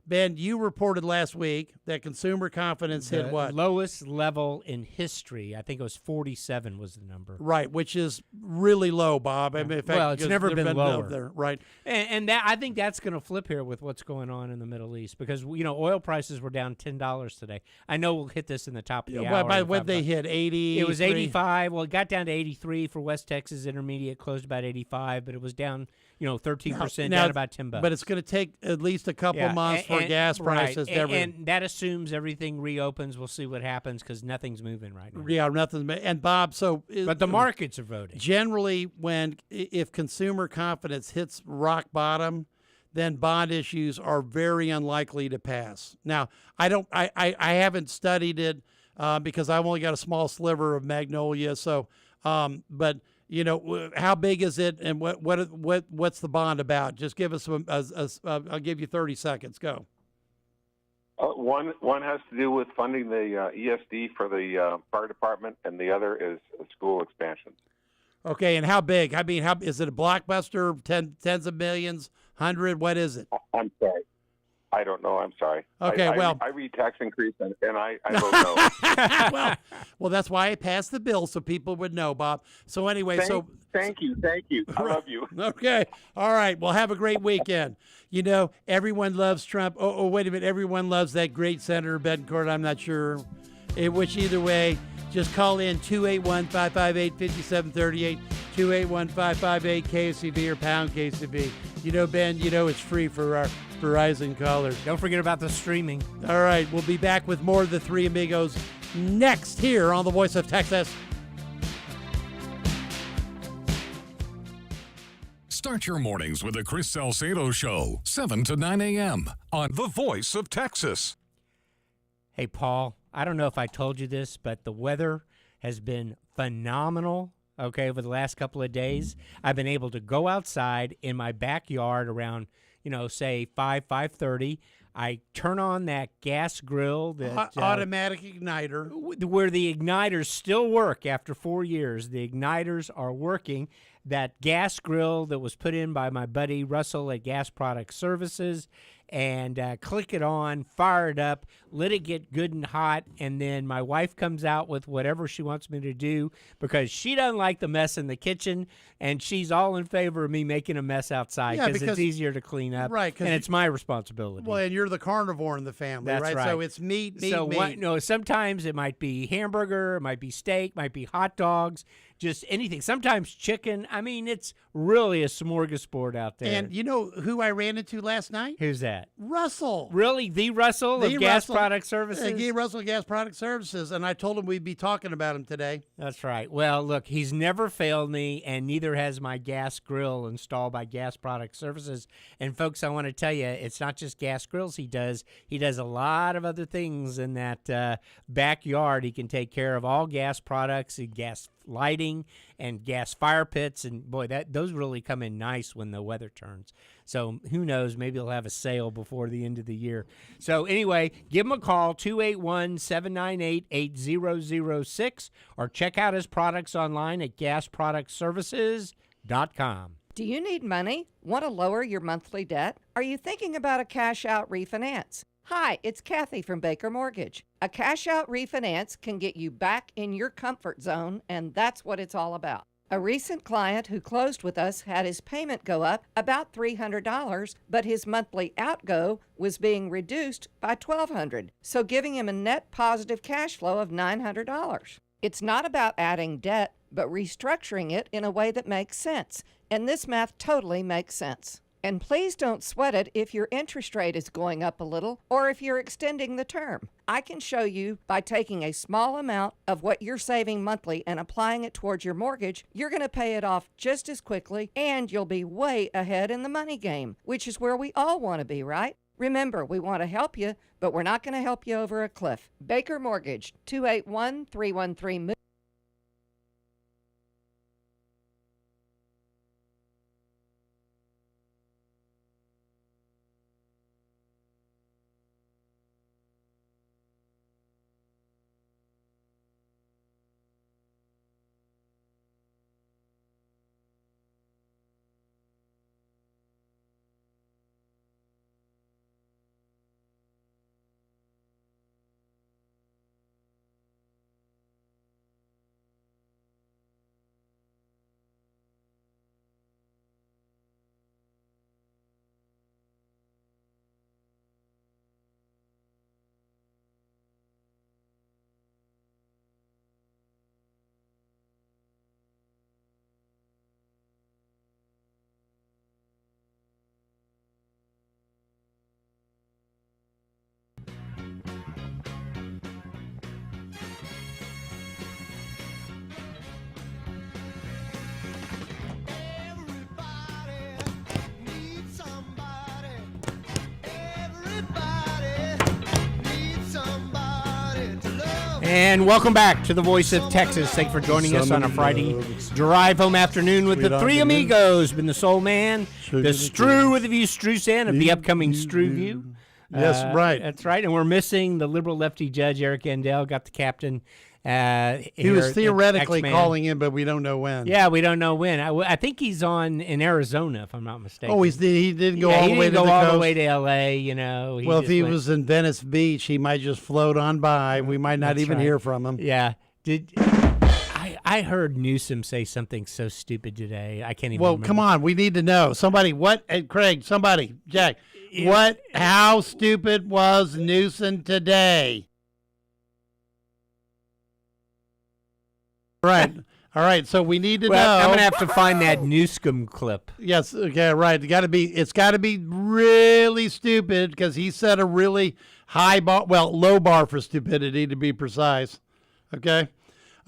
Ben, you reported last week that consumer confidence hit what? Lowest level in history. I think it was 47 was the number. Right, which is really low, Bob. I mean, in fact, well, it's never been lower. There, right. And that, I think that's going to flip here with what's going on in the Middle East because, oil prices were down $10 today. I know we'll hit this in the top of the hour. By when they hit 80? It was 85. Well, it got down to 83 for West Texas Intermediate, closed about 85, but it was down, 13%, down about $10. But it's going to take at least a couple months for gas prices to and that assumes everything reopens. We'll see what happens because nothing's moving right now. Yeah, nothing. And Bob, but the markets are voting. Generally, if consumer confidence hits rock bottom, then bond issues are very unlikely to pass. Now, I haven't studied it because I've only got a small sliver of Magnolia. So, but how big is it, and what's the bond about? Just give us I'll give you 30 seconds. Go. One has to do with funding the ESD for the fire department, and the other is school expansion. Okay, and how big? I mean, how is it a blockbuster? Tens of millions, 100? What is it? I'm sorry, I don't know. I'm sorry. Okay, I read tax increase, and I don't know. well, that's why I passed the bill so people would know, Bob. So anyway, thank you. I love you. Okay, all right. Well, have a great weekend. Everyone loves Trump. Oh, wait a minute. Everyone loves that great Senator Betancourt. I'm not sure. Which either way, just call in 281-558-5738, 281-558-KCB or pound KCB. Ben, it's free for our Verizon callers. Don't forget about the streaming. All right, we'll be back with more of the Three Amigos next here on The Voice of Texas. Start your mornings with the Chris Salcedo Show, 7 to 9 a.m. on The Voice of Texas. Hey, Paul, I don't know if I told you this, but the weather has been phenomenal, over the last couple of days. I've been able to go outside in my backyard around, say 5:30. I turn on that gas grill, that automatic igniter, where the igniters still work after 4 years. The igniters are working. That gas grill that was put in by my buddy Russell at Gas Product Services, and click it on, fire it up, let it get good and hot, and then my wife comes out with whatever she wants me to do because she doesn't like the mess in the kitchen, and she's all in favor of me making a mess outside because it's easier to clean up, right? And it's my responsibility. Well, and you're the carnivore in the family, That's right? So it's meat. Sometimes it might be hamburger, it might be steak, might be hot dogs, just anything. Sometimes chicken. I mean, it's really a smorgasbord out there. And you know who I ran into last night? Who's that? Russell. Really? The Russell of Gas Product Services? The Russell Gas Product Services. And I told him we'd be talking about him today. That's right. Well, look, he's never failed me, and neither has my gas grill installed by Gas Product Services. And, folks, I want to tell you, it's not just gas grills he does. He does a lot of other things in that backyard. He can take care of all gas products and gas lighting and gas fire pits, and boy, those really come in nice when the weather turns. So who knows, maybe he'll have a sale before the end of the year. So anyway, give him a call, 281-798-8006, or check out his products online at gasproductservices.com. Do you need money? Want to lower your monthly debt? Are you thinking about a cash-out refinance? Hi, it's Kathy from Baker Mortgage. A cash-out refinance can get you back in your comfort zone, and that's what it's all about. A recent client who closed with us had his payment go up about $300, but his monthly outgo was being reduced by $1,200, so giving him a net positive cash flow of $900. It's not about adding debt, but restructuring it in a way that makes sense, and this math totally makes sense. And please don't sweat it if your interest rate is going up a little or if you're extending the term. I can show you by taking a small amount of what you're saving monthly and applying it towards your mortgage, you're going to pay it off just as quickly and you'll be way ahead in the money game, which is where we all want to be, right? Remember, we want to help you, but we're not going to help you over a cliff. Baker Mortgage, 281-313. And welcome back to the Voice of Texas. Thanks for joining us on a Friday drive home afternoon with the three amigos. Been the Soul Man, the Stru with the View Stru Stand of the upcoming Stru View. Yes, right. That's right. And we're missing the liberal lefty judge, Eric Endell, got the captain. He was theoretically calling in, but we don't know when. Yeah, we don't know when. I think he's in Arizona, if I'm not mistaken. Oh, he didn't go all the way to the coast? all the way to L.A., you know. Well, if he was in Venice Beach, he might just float on by. We might not even hear from him. Yeah. I heard Newsom say something so stupid today. I can't even remember. Come on. We need to know. Somebody, Craig, Jack, how stupid was Newsom today? Right. All right. So we need to know. I'm gonna have to find that Newsom clip. Yes. Okay. Right. It's got to be really stupid because he set a really low bar for stupidity, to be precise. Okay.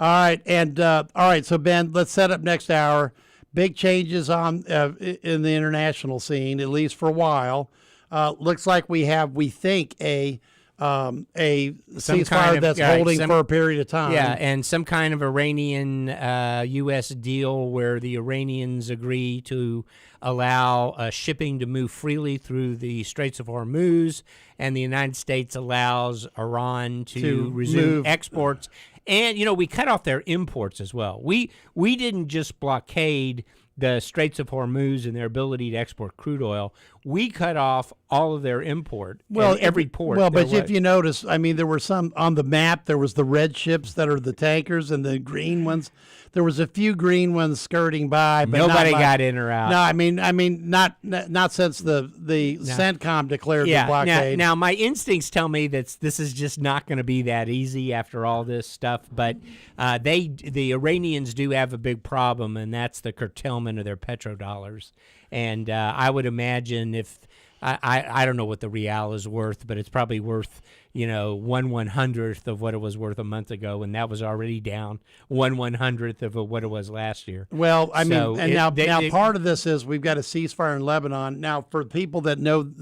All right. And all right. So Ben, let's set up next hour. Big changes on in the international scene, at least for a while. Looks like we think a ceasefire that's holding for a period of time. Yeah, and some kind of Iranian U.S. deal where the Iranians agree to allow shipping to move freely through the Straits of Hormuz, and the United States allows Iran to resume exports. And, we cut off their imports as well. We didn't just blockade the Straits of Hormuz and their ability to export crude oil. We cut off all of their import. Every port. Well, but if you notice, there were some on the map. There was the red ships that are the tankers, and the green ones. There was a few green ones skirting by, but nobody got in or out. No, not since the CENTCOM declared the blockade. Now, my instincts tell me that this is just not going to be that easy after all this stuff. But the Iranians do have a big problem, and that's the curtailment of their petrodollars. And I would imagine if I don't know what the real is worth, but it's probably worth 1/100th of what it was worth a month ago, and that was already down 1/100th of what it was last year. Well, now part of this is we've got a ceasefire in Lebanon. Now, for people that know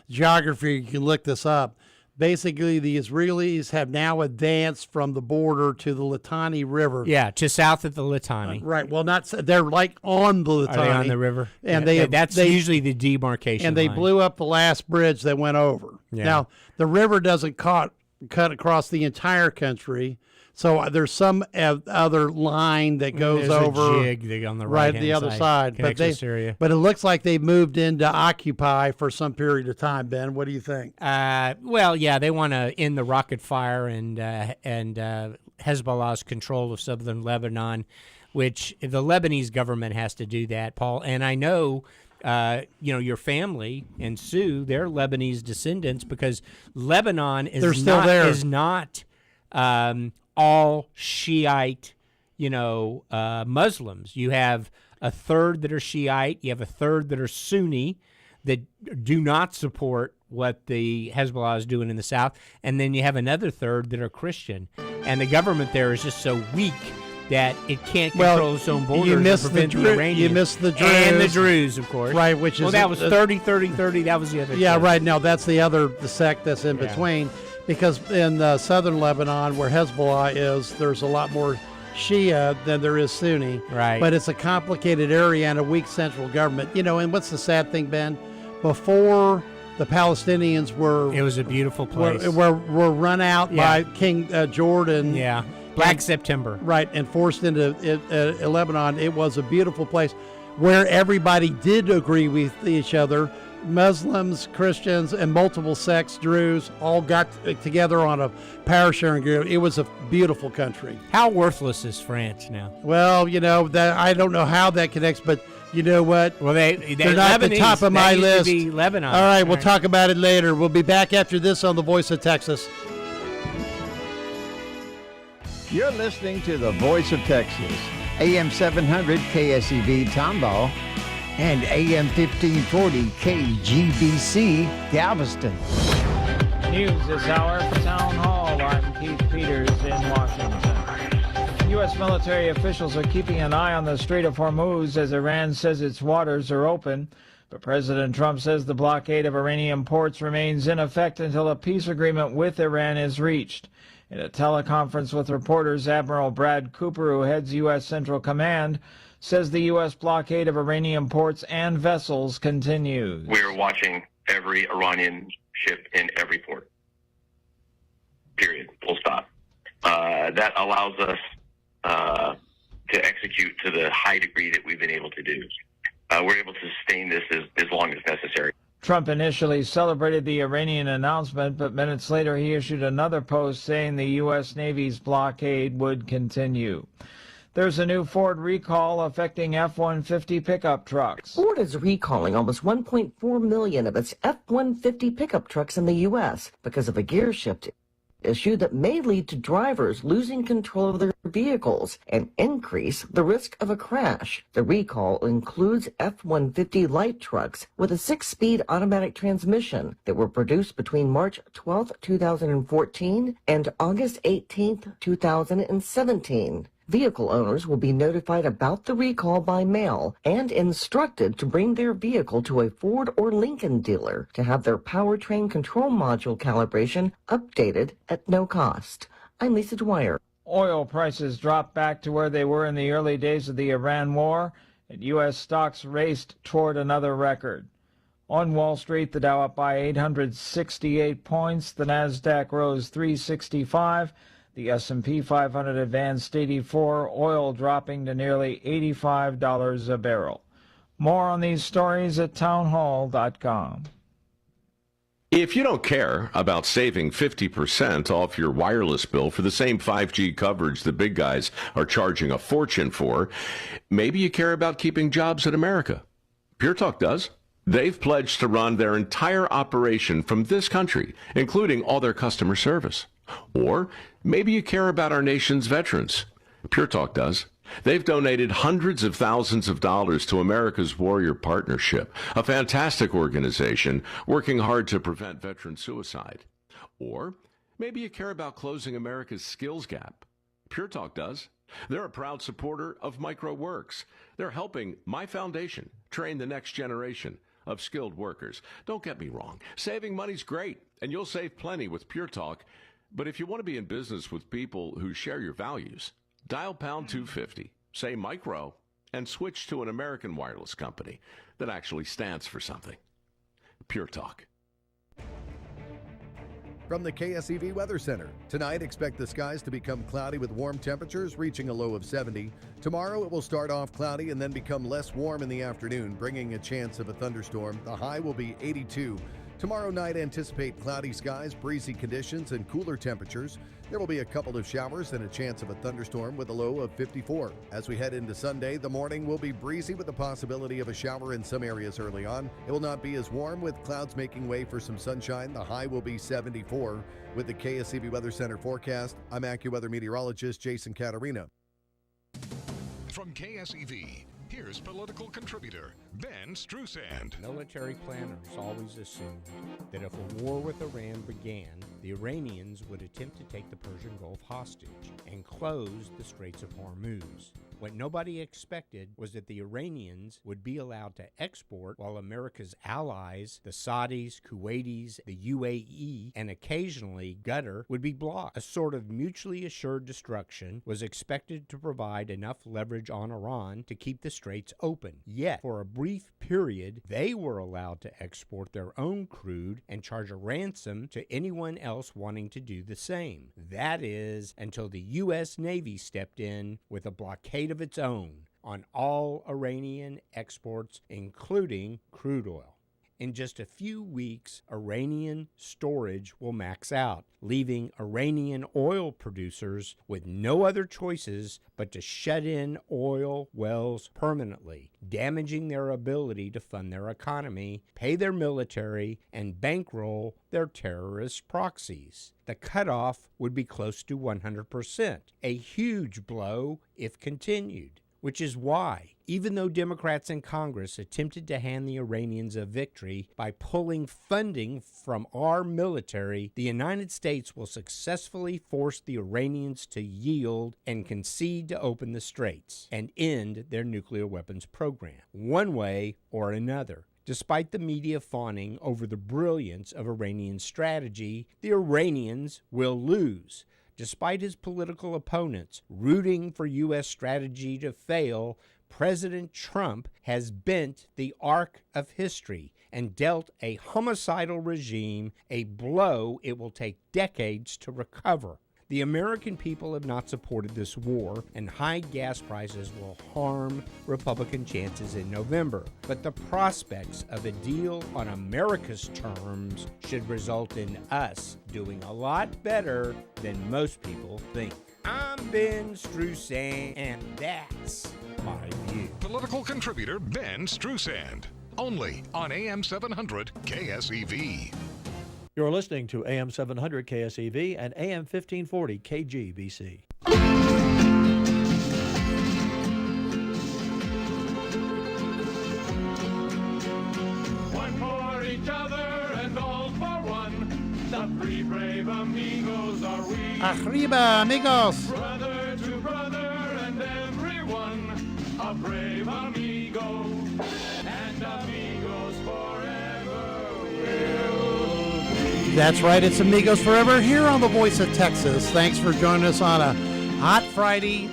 geography, you can look this up. Basically, the Israelis have now advanced from the border to the Litani River. Yeah, to south of the Litani. Right. Well, they're like on the Litani. Are they on the river? And that's usually the demarcation And they line. blew up the last bridge that went over. Yeah. Now, the river doesn't cut across the entire country. So there's some other line that goes over a jig on the right the other side. But it looks like they moved into occupy for some period of time. Ben, what do you think? Well, yeah, they want to end the rocket fire and Hezbollah's control of southern Lebanon, which the Lebanese government has to do that, Paul. And I know. Your family and Sue, they're Lebanese descendants because Lebanon is not all Shiite, Muslims. You have a third that are Shiite. You have a third that are Sunni that do not support what the Hezbollah is doing in the south. And then you have another third that are Christian. And the government there is just so weak that it can't control its own borders. You missed to prevent the the Iranians. You missed the Druze. And the Druze, of course. Right, which is... that was 30. That was the other Yeah, thing. right. No, that's the sect that's in between. Because in southern Lebanon, where Hezbollah is, there's a lot more Shia than there is Sunni. Right. But it's a complicated area and a weak central government. And what's the sad thing, Ben? Before the Palestinians were... It was a beautiful place. Were run out by King Jordan. Yeah. Black September. Right, and forced into Lebanon. It was a beautiful place where everybody did agree with each other. Muslims, Christians, and multiple sects, Druze, all got together on a power-sharing agreement. It was a beautiful country. How worthless is France now? Well, that I don't know how that connects, but you know what? Well, they're not at the top of my list. Be Lebanon. All right, we'll talk about it later. We'll be back after this on The Voice of Texas. You're listening to The Voice of Texas, AM 700 KSEV Tomball, and AM 1540 KGBC Galveston. News this hour from Town Hall. I'm Keith Peters in Washington. U.S. military officials are keeping an eye on the Strait of Hormuz as Iran says its waters are open. But President Trump says the blockade of Iranian ports remains in effect until a peace agreement with Iran is reached. In a teleconference with reporters, Admiral Brad Cooper, who heads U.S. Central Command, says the U.S. blockade of Iranian ports and vessels continues. We're watching every Iranian ship in every port. Period. Full stop. That allows us to execute to the high degree that we've been able to do. We're able to sustain this as long as necessary. Trump initially celebrated the Iranian announcement, but minutes later he issued another post saying the U.S. Navy's blockade would continue. There's a new Ford recall affecting F-150 pickup trucks. Ford is recalling almost 1.4 million of its F-150 pickup trucks in the U.S. because of a gear shift issue that may lead to drivers losing control of their vehicles and increase the risk of a crash. The recall includes F-150 light trucks with a 6-speed automatic transmission that were produced between March 12, 2014 and August 18, 2017. Vehicle owners will be notified about the recall by mail and instructed to bring their vehicle to a Ford or Lincoln dealer to have their powertrain control module calibration updated at no cost. I'm Lisa Dwyer. Oil prices dropped back to where they were in the early days of the Iran war, and U.S. stocks raced toward another record. On Wall Street, the Dow up by 868 points, the Nasdaq rose 365, the S&P 500 advanced 84, oil dropping to nearly $85 a barrel. More on these stories at townhall.com. If you don't care about saving 50% off your wireless bill for the same 5G coverage the big guys are charging a fortune for, maybe you care about keeping jobs in America. Pure Talk does. They've pledged to run their entire operation from this country, including all their customer service. Or maybe you care about our nation's veterans. Pure Talk does. They've donated hundreds of thousands of dollars to America's Warrior Partnership, a fantastic organization working hard to prevent veteran suicide. Or maybe you care about closing America's skills gap. Pure Talk does. They're a proud supporter of MicroWorks. They're helping my foundation train the next generation of skilled workers. Don't get me wrong. Saving money's great, and you'll save plenty with Pure Talk. But if you want to be in business with people who share your values, dial pound 250, say micro, and switch to an American wireless company that actually stands for something. Pure Talk. From the KSEV Weather Center. Tonight, expect the skies to become cloudy with warm temperatures reaching a low of 70. Tomorrow, it will start off cloudy and then become less warm in the afternoon, bringing a chance of a thunderstorm. The high will be 82. Tomorrow night, anticipate cloudy skies, breezy conditions, and cooler temperatures. There will be a couple of showers and a chance of a thunderstorm with a low of 54. As we head into Sunday, the morning will be breezy with the possibility of a shower in some areas early on. It will not be as warm with clouds making way for some sunshine. The high will be 74. With the KSEV Weather Center forecast, I'm AccuWeather meteorologist Jason Caterina. From KSEV, here's political contributor, Ben Strusand. Military planners always assumed that if a war with Iran began, the Iranians would attempt to take the Persian Gulf hostage and close the Straits of Hormuz. What nobody expected was that the Iranians would be allowed to export while America's allies, the Saudis, Kuwaitis, the UAE, and occasionally Qatar, would be blocked. A sort of mutually assured destruction was expected to provide enough leverage on Iran to keep the straits open. Yet, for a brief period, they were allowed to export their own crude and charge a ransom to anyone else wanting to do the same. That is, until the U.S. Navy stepped in with a blockade of its own on all Iranian exports, including crude oil. In just a few weeks, Iranian storage will max out, leaving Iranian oil producers with no other choices but to shut in oil wells permanently, damaging their ability to fund their economy, pay their military, and bankroll their terrorist proxies. The cutoff would be close to 100%, a huge blow if continued. Which is why, even though Democrats in Congress attempted to hand the Iranians a victory by pulling funding from our military, the United States will successfully force the Iranians to yield and concede to open the straits and end their nuclear weapons program, one way or another. Despite the media fawning over the brilliance of Iranian strategy, the Iranians will lose. Despite his political opponents rooting for U.S. strategy to fail, President Trump has bent the arc of history and dealt a homicidal regime a blow it will take decades to recover. The American people have not supported this war, and high gas prices will harm Republican chances in November. But the prospects of a deal on America's terms should result in us doing a lot better than most people think. I'm Ben Strusand, and that's my view. Political contributor Ben Strusand. Only on AM 700 KSEV. You're listening to AM 700 KSEV and AM 1540 KGBC. One for each other and all for one. The three brave amigos are we. Arriba, amigos. Brother to brother and everyone. A brave amigo. And amigos forever will. That's right, it's Amigos Forever here on the Voice of Texas. Thanks for joining us on a hot Friday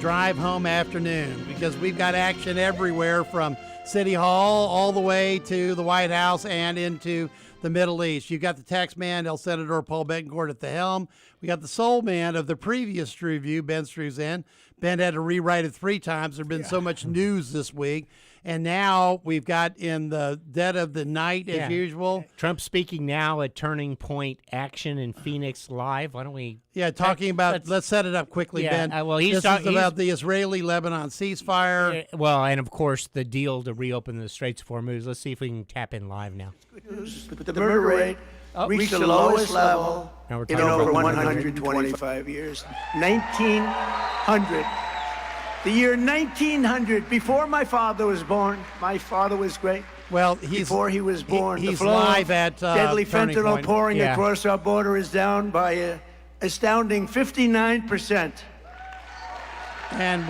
drive home afternoon, because we've got action everywhere from City Hall all the way to the White House and into the Middle East. You've got the tax man, El Senador Paul Betancourt, at the helm. We got the soul man of the previous review, Ben Struzan. Ben had to rewrite it 3 times. There's been so much news this week. And now we've got, in the dead of the night, as usual, Trump speaking now at Turning Point Action in Phoenix Live. Why don't we... Yeah, talking about, let's set it up quickly, Ben. Well, this is about the Israeli-Lebanon ceasefire. Well, and of course, the deal to reopen the Straits of Hormuz. Let's see if we can tap in live now. The murder rate reached the lowest level in over 125 years. 1900. The year 1900, before my father was born. My father was great. Well, before he was born, he's the flow live of at deadly Turning fentanyl Point. pouring across our border is down by an astounding 59%. And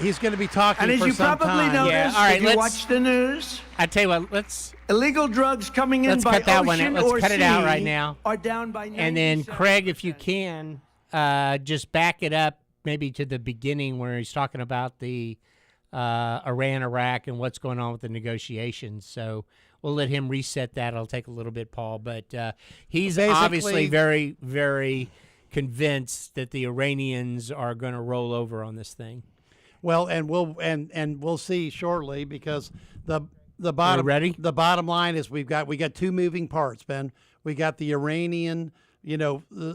he's going to be talking and as for you some probably time. noticed, All right, if you watch the news, I tell you what, let's illegal drugs coming in by cut that one ocean out. Let's or cut it out sea right now. are down by 97%. And then, Craig, if you can, just back it up maybe to the beginning where he's talking about the Iran, Iraq, and what's going on with the negotiations. So we'll let him reset that. It'll take a little bit, Paul. But he's obviously very, very convinced that the Iranians are going to roll over on this thing. Well, and we'll see shortly, because the bottom ready? The bottom line is we got 2 moving parts, Ben. We got the Iranian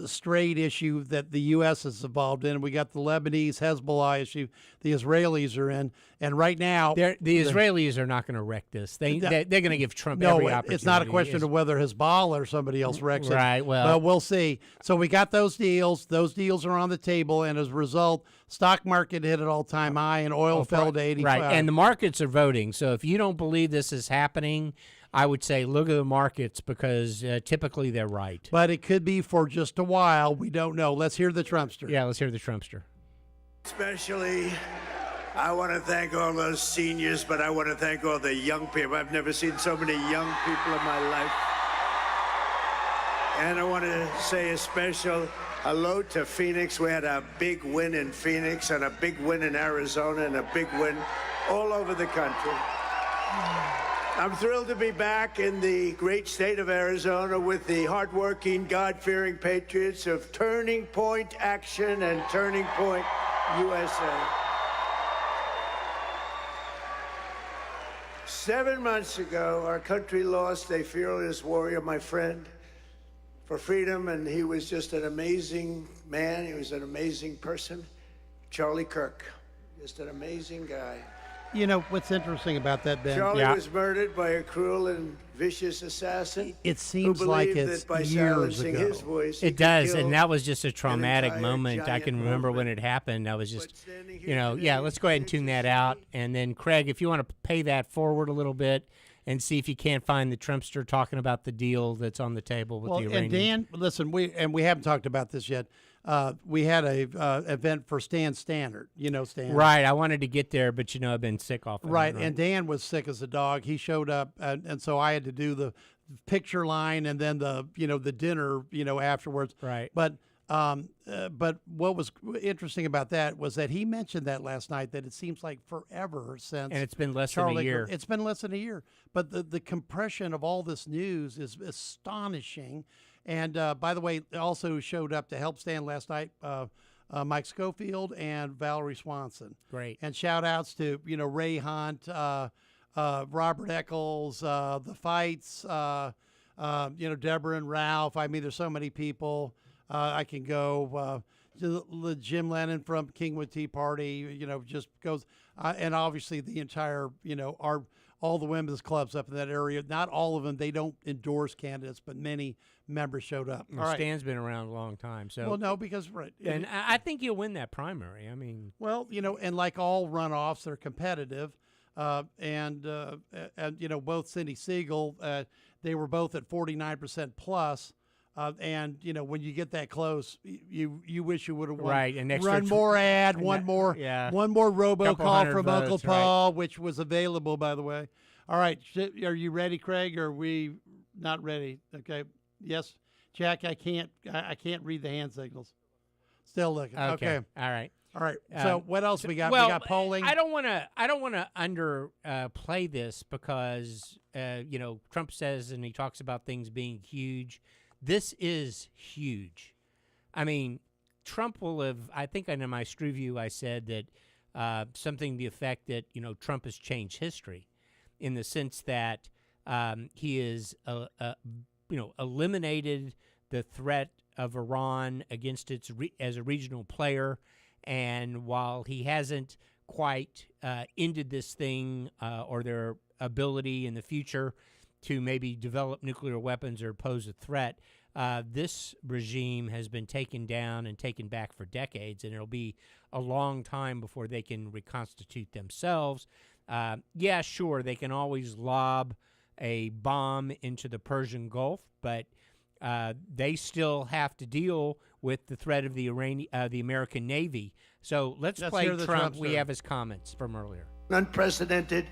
straight issue that the U.S. is involved in. We got the Lebanese Hezbollah issue the Israelis are in. And right now... The Israelis are not going to wreck this. They're going to give Trump every opportunity. It's not a question of whether Hezbollah or somebody else wrecks it. Right, well... But we'll see. So we got those deals. Those deals are on the table. And as a result, stock market hit an all-time high and oil fell to 85. Right, and the markets are voting. So if you don't believe this is happening... I would say look at the markets because typically they're right. But it could be for just a while. We don't know. Let's hear the Trumpster. Yeah, let's hear the Trumpster. Especially, I want to thank all those seniors, but I want to thank all the young people. I've never seen so many young people in my life. And I want to say a special hello to Phoenix. We had a big win in Phoenix and a big win in Arizona and a big win all over the country. I'm thrilled to be back in the great state of Arizona with the hardworking, God-fearing patriots of Turning Point Action and Turning Point USA. 7 months ago, our country lost a fearless warrior, my friend, for freedom, and he was just an amazing man. He was an amazing person. Charlie Kirk, just an amazing guy. You know, what's interesting about that, Ben? Charlie was murdered by a cruel and vicious assassin. It seems like it's years ago. His voice, it does, and that was just a traumatic moment. I can remember when it happened. I was just, let's go ahead and tune that out. And then, Craig, if you want to pay that forward a little bit and see if you can't find the Trumpster talking about the deal that's on the table with the Iranians. And Dan, listen, we haven't talked about this yet. We had a event for Stan Stannard. You know Stan. Right. I wanted to get there, but I've been sick off. Right. And Dan was sick as a dog. He showed up, and so I had to do the picture line and then the dinner afterwards. Right. But what was interesting about that was that he mentioned that last night, that it seems like forever since. And it's been less than a year. It's been less than a year. But the compression of all this news is astonishing. And by the way, also showed up to help Stan last night, Mike Schofield and Valerie Swanson. Great. And shout outs to, Ray Hunt, Robert Eccles, The Fights, Deborah and Ralph. I mean, there's so many people. I can go to Jim Lennon from Kingwood Tea Party, just goes. And obviously the entire, all the women's clubs up in that area. Not all of them. They don't endorse candidates, but many members showed up. All right. Stan's been around a long time. So well, no, because and I think you'll win that primary. I mean, well, and like all runoffs, they're competitive. And both Cindy Siegel, they were both at 49% plus. And when you get that close, you wish you would have won. Right, an extra run more ad, one more robocall from votes, Uncle Paul, which was available, by the way. All right, are you ready, Craig? Or are we not ready? Okay, yes, Jack. I can't read the hand signals. Still looking. Okay. All right. So what else we got? Well, we got polling. I don't want to underplay this because Trump says, and he talks about things being huge. This is huge. I mean, Trump will have, I think in my Street View I said that something to the effect that, Trump has changed history in the sense that he is, eliminated the threat of Iran against as a regional player. And while he hasn't quite ended this thing or their ability in the future to maybe develop nuclear weapons or pose a threat, this regime has been taken down and taken back for decades, and it'll be a long time before they can reconstitute themselves. Yeah, sure, they can always lob a bomb into the Persian Gulf, but they still have to deal with the threat of the American Navy. So let's play Trump. We have his comments from earlier. Unprecedented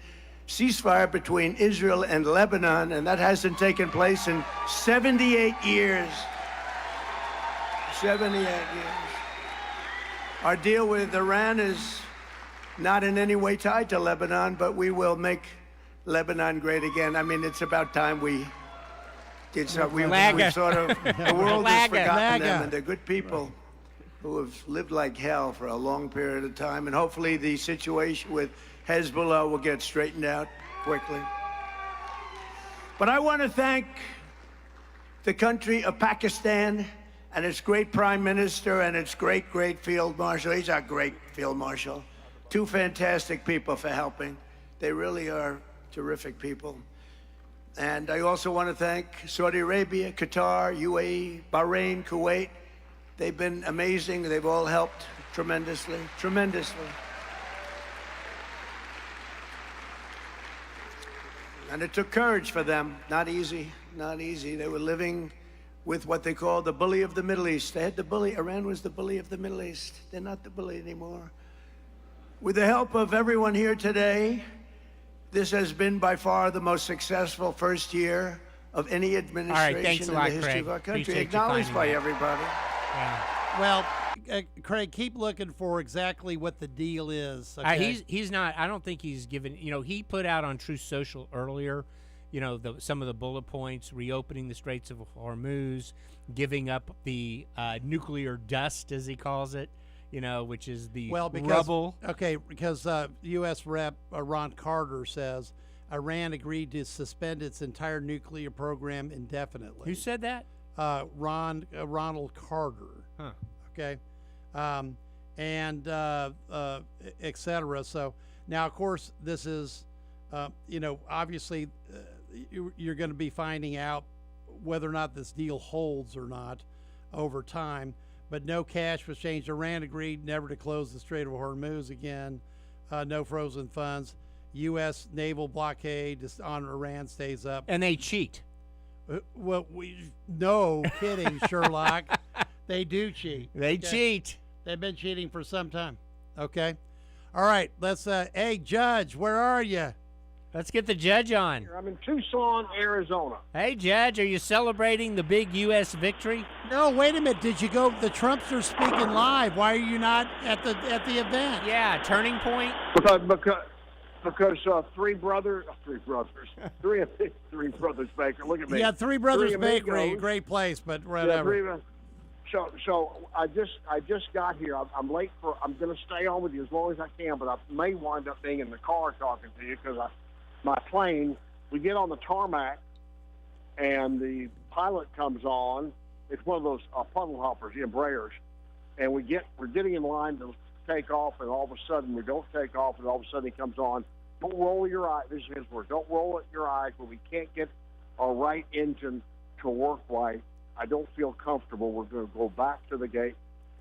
ceasefire between Israel and Lebanon, and that hasn't taken place in 78 years. 78 years. Our deal with Iran is not in any way tied to Lebanon, but we will make Lebanon great again. I mean, it's about time we did something. We sort of, the world has forgotten them, and they're good people who have lived like hell for a long period of time, and hopefully the situation with Hezbollah will get straightened out quickly. But I want to thank the country of Pakistan and its great Prime Minister and its great Field Marshal. He's our great Field Marshal. Two fantastic people for helping. They really are terrific people. And I also want to thank Saudi Arabia, Qatar, UAE, Bahrain, Kuwait. They've been amazing. They've all helped tremendously. And it took courage for them. Not easy. They were living with what they call the bully of the Middle East. They had the bully. Iran was the bully of the Middle East. They're not the bully anymore. With the help of everyone here today, this has been by far the most successful first year of any administration in the history of our country. Acknowledged by everybody. Yeah. Well, Craig, keep looking for exactly what the deal is. Okay? He's not. I don't think he's given. He put out on Truth Social earlier. Some of the bullet points: reopening the Straits of Hormuz, giving up the nuclear dust, as he calls it. Which is the rubble. Okay, because U.S. Rep. Ron Carter says Iran agreed to suspend its entire nuclear program indefinitely. Who said that? Ronald Carter. Huh. Okay, and et cetera. So now, of course, this is, obviously, you're going to be finding out whether or not this deal holds or not over time. But no cash was changed. Iran agreed never to close the Strait of Hormuz again. No frozen funds. U.S. naval blockade on Iran stays up. And they cheat. No kidding, Sherlock. They do cheat. They cheat. They've been cheating for some time. Okay. All right. Let's. Hey, Judge, where are you? Let's get the judge on. I'm in Tucson, Arizona. Hey, Judge, are you celebrating the big U.S. victory? No, wait a minute. Did you go? The Trumps are speaking live. Why are you not at the event? Yeah, Turning Point. Because three brothers Baker. Look at me. Yeah, Three Brothers Bakery, Amigos. Great place, but whatever. So I just got here. I'm late I'm going to stay on with you as long as I can, but I may wind up being in the car talking to you because my plane. We get on the tarmac, and the pilot comes on. It's one of those puddle hoppers, the Embraers, and we're getting in line to take off, and all of a sudden we don't take off, and all of a sudden he comes on. Don't roll your eyes. This is his word. Don't roll at your eyes, but we can't get our right engine to work right. I don't feel comfortable. We're going to go back to the gate.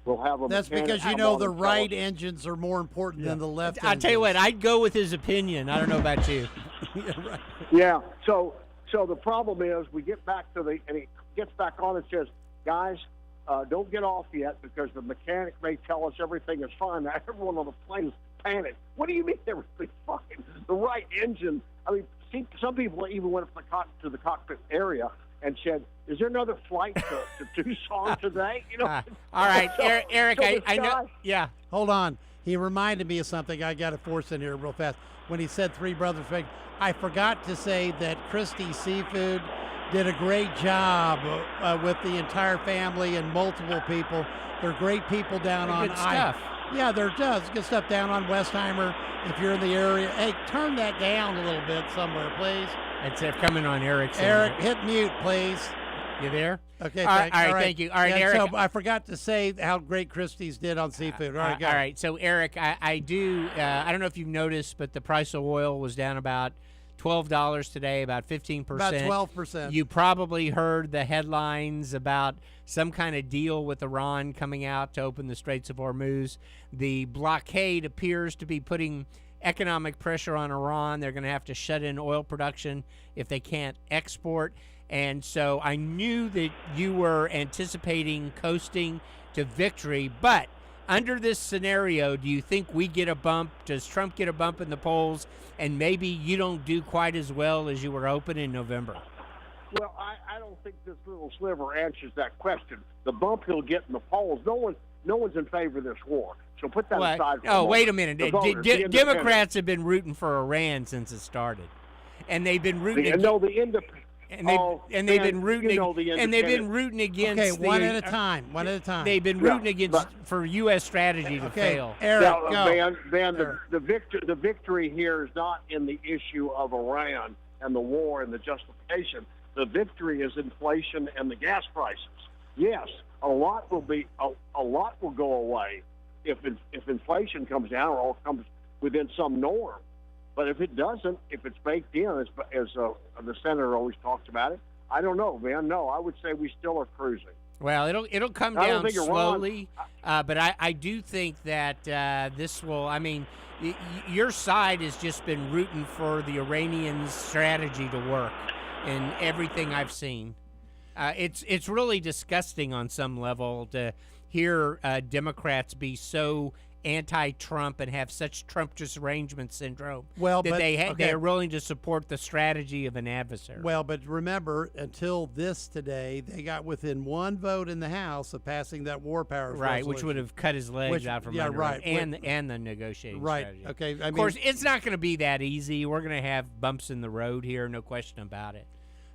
We'll have a That's because the right engines are more important than the left. I'll tell you what, I'd go with his opinion. I don't know about you. Right. Yeah. So the problem is we get back and he gets back on and says, guys, don't get off yet because the mechanic may tell us everything is fine. Now everyone on the plane is panicked. What do you mean everything's fine? The right engine. I mean, some people even went up to the cockpit area and said, "Is there another flight to Tucson today?" All right, Eric. I know. Yeah. Hold on. He reminded me of something. I got to force in here real fast. When he said Three Brothers Bakery, I forgot to say that Christie's Seafood did a great job with the entire family and multiple people. They're great people down on good stuff. Yeah, they're just good stuff down on Westheimer. If you're in the area, hey, turn that down a little bit somewhere, please. It's coming on Eric's. Eric, hit mute, please. You there? Okay, all right, thank you. All right, Eric. So I forgot to say how great Christie's did on seafood. All right, go. All right. So, Eric, I don't know if you've noticed, but the price of oil was down about $12 today, about 15%. About 12%. You probably heard the headlines about some kind of deal with Iran coming out to open the Straits of Hormuz. The blockade appears to be putting economic pressure on Iran. They're going to have to shut in oil production if they can't export. And so I knew that you were anticipating coasting to victory, but under this scenario, do you think we get a bump? Does Trump get a bump in the polls, and maybe you don't do quite as well as you were hoping in November? Well, I don't think this little sliver answers that question. The bump he'll get in the polls, no one's in favor of this war. So put that aside for a moment. Wait a minute. The voters, Democrats have been rooting for Iran since it started, and they've been rooting. They've been rooting against. Okay, one at a time. They've been rooting against for U.S. strategy to fail. Eric, go. Van, the victory here is not in the issue of Iran and the war and the justification. The victory is inflation and the gas prices. Yes, a lot will go away if inflation comes down or comes within some norm. But if it doesn't, if it's baked in, as the senator always talks about it, I don't know, man. No, I would say we still are cruising. Well, it'll come down slowly, but I do think that this will. I mean, your side has just been rooting for the Iranians' strategy to work in everything I've seen. It's really disgusting on some level to hear Democrats be so anti-Trump and have such Trump disarrangement syndrome that they are willing to support the strategy of an adversary. Well, but remember, until this today, they got within one vote in the House of passing that war powers right, resolution. which would have cut his legs out from under him, and the negotiating strategy. Okay, of course, it's not going to be that easy. We're going to have bumps in the road here, no question about it.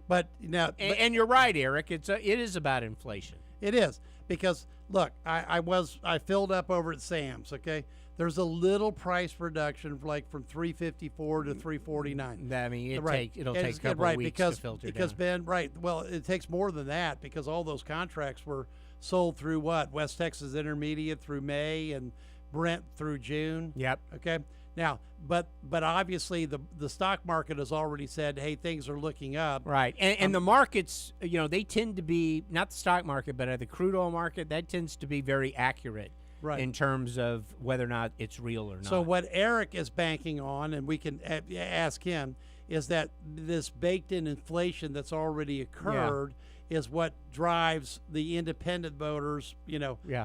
But now, and you're right, Eric. It is about inflation. It is, because look, I filled up over at Sam's. Okay, there's a little price reduction, like from $3.54 to $3.49. I mean, it'll take a couple of weeks to filter because down. Ben, well, it takes more than that, because all those contracts were sold through West Texas Intermediate through May and Brent through June. Yep. Okay. Now, but obviously the stock market has already said, hey, things are looking up. Right, and the markets, they tend to be, not the stock market, but the crude oil market, that tends to be very accurate in terms of whether or not it's real or not. So what Eric is banking on, and we can ask him, is that this baked-in inflation that's already occurred is what drives the independent voters,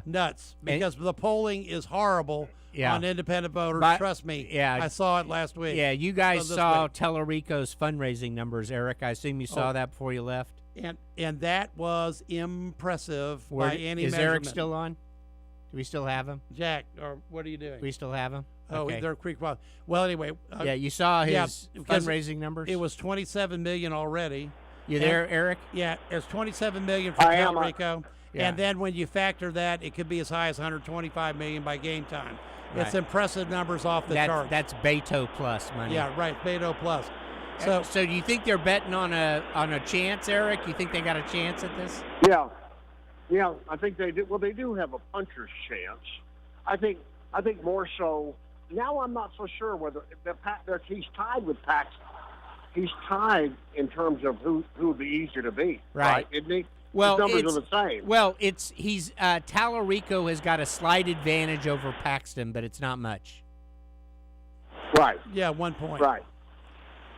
nuts, because the polling is horrible. On independent voters. Trust me. I saw it last week. Yeah, you guys saw Tellerico's fundraising numbers, Eric. I assume you saw that before you left. And that was impressive by any Is measurement. Eric still on? Do we still have him? Jack, or what are you doing? We still have him? Oh, Okay. they're Creek. Well, anyway. You saw his fundraising numbers? It was $27 million already. You there, Eric? Yeah, it's $27 million for Tellerico. And then when you factor that, it could be as high as $125 million by game time. Right. It's impressive numbers off the chart. That's Beto plus money. Yeah, right, Beto plus. So do you think they're betting on a chance, Eric? You think they got a chance at this? Yeah, I think they do. Well, they do have a puncher's chance. I think more so. Now I'm not so sure whether he's tied with Paxton. He's tied in terms of who would be easier to beat, right? Isn't he? Well, the numbers are the same. Well, he's Tallarico has got a slight advantage over Paxton, but it's not much. Right. Yeah, 1 point. Right.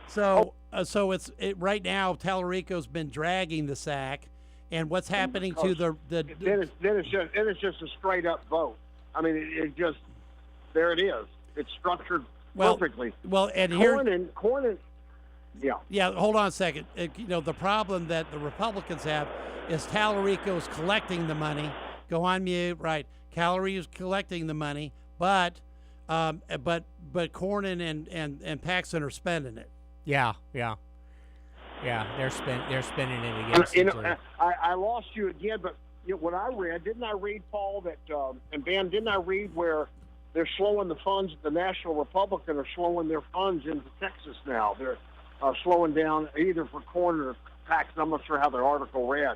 So it's right now. Tallarico's been dragging the sack, and what's happening to the then it's just a straight up vote. I mean, it just there it is. It's structured perfectly. Well, and Cornyn. Yeah. Yeah, hold on a second. The problem that the Republicans have is Tallarico's collecting the money. Go on mute, right? Tallarico's collecting the money, but Cornyn and Paxton are spending it. Yeah, they're spending it against each other. I lost you again, but what I read, didn't I read, Paul, that and Ben, didn't I read where they're slowing the funds? The National Republican are slowing their funds into Texas now. They're slowing down either for Cornyn or Paxton. I'm not sure how their article read,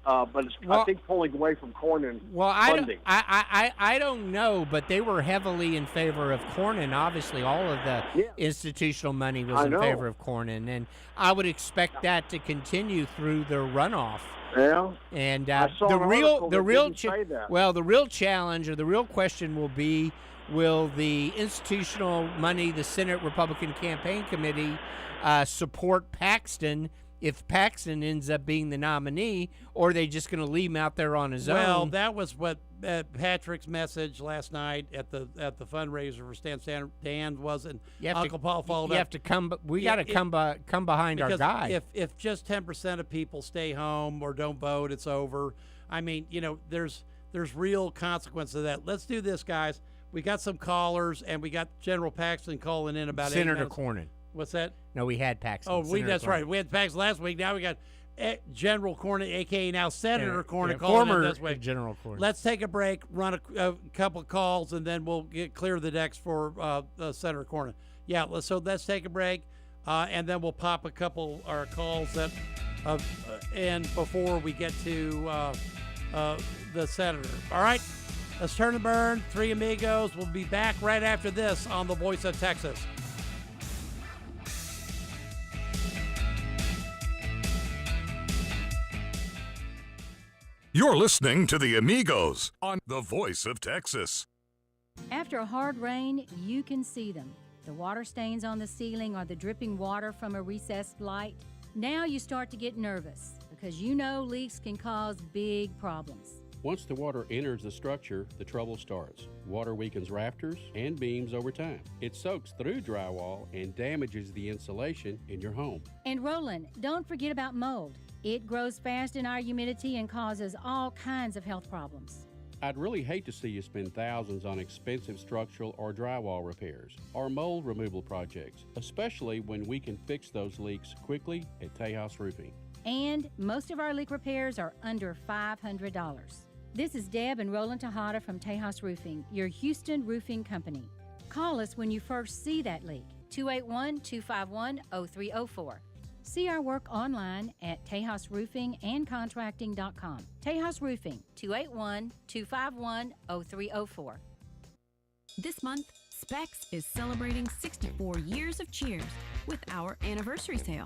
but it's, I think, pulling away from Cornyn funding. I don't know, but they were heavily in favor of Cornyn. Obviously, all of the institutional money was in favor of Cornyn, and I would expect that to continue through the runoff. Yeah, and the real challenge or the real question will be: will the institutional money, the Senate Republican Campaign Committee, support Paxton if Paxton ends up being the nominee, or are they just going to leave him out there on his own? Well, that was what Patrick's message last night at the fundraiser for Dan was, and Uncle Paul followed up. You have to come. We got to come behind our guy. If just 10% of people stay home or don't vote, it's over. I mean, there's real consequence of that. Let's do this, guys. We got some callers, and we got General Paxton calling in about Senator Cornyn. What's that? No, we had Paxton. Oh, that's right. We had Paxton last week. Now we got General Cornyn, a.k.a. now Senator Cornyn, calling in this week. General Cornyn. Let's take a break, run a couple of calls, and then we'll clear the decks for Senator Cornyn. Yeah, so let's take a break, and then we'll pop a couple calls that, and before we get to the senator. All right, let's turn the burn. Three Amigos. We'll be back right after this on The Voice of Texas. You're listening to the Amigos on The Voice of Texas. After a hard rain, you can see them. The water stains on the ceiling or the dripping water from a recessed light. Now you start to get nervous because you know leaks can cause big problems. Once the water enters the structure, the trouble starts. Water weakens rafters and beams over time. It soaks through drywall and damages the insulation in your home. And Roland, don't forget about mold. It grows fast in our humidity and causes all kinds of health problems. I'd really hate to see you spend thousands on expensive structural or drywall repairs or mold removal projects, especially when we can fix those leaks quickly at Tejas Roofing. And most of our leak repairs are under $500. This is Deb and Roland Tejada from Tejas Roofing, your Houston roofing company. Call us when you first see that leak, 281-251-0304. See our work online at TejasRoofingandContracting.com. Tejas Roofing, 281-251-0304. This month, Specs is celebrating 64 years of cheers with our anniversary sale.